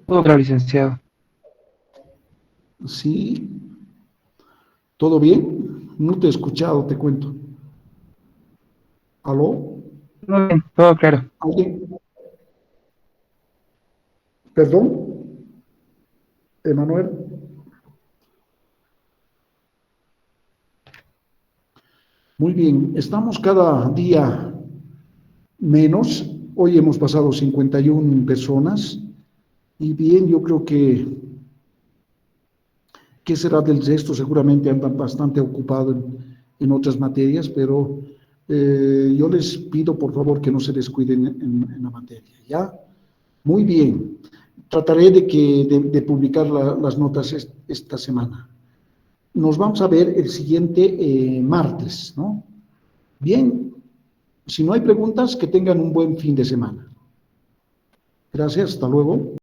Todo claro, licenciado. Sí, ¿todo bien? No te he escuchado, te cuento. ¿Aló? Todo bien, todo claro. ¿Alguien? ¿Perdón? ¿Emanuel? Muy bien, estamos cada día menos. Hoy hemos pasado 51 personas y bien, yo creo que ¿qué será del resto? Seguramente andan bastante ocupados en otras materias, pero yo les pido por favor que no se descuiden en la materia, ¿ya? Muy bien. Trataré de publicar las notas esta semana. Nos vamos a ver el siguiente martes, ¿no? Bien, si no hay preguntas, que tengan un buen fin de semana. Gracias, hasta luego.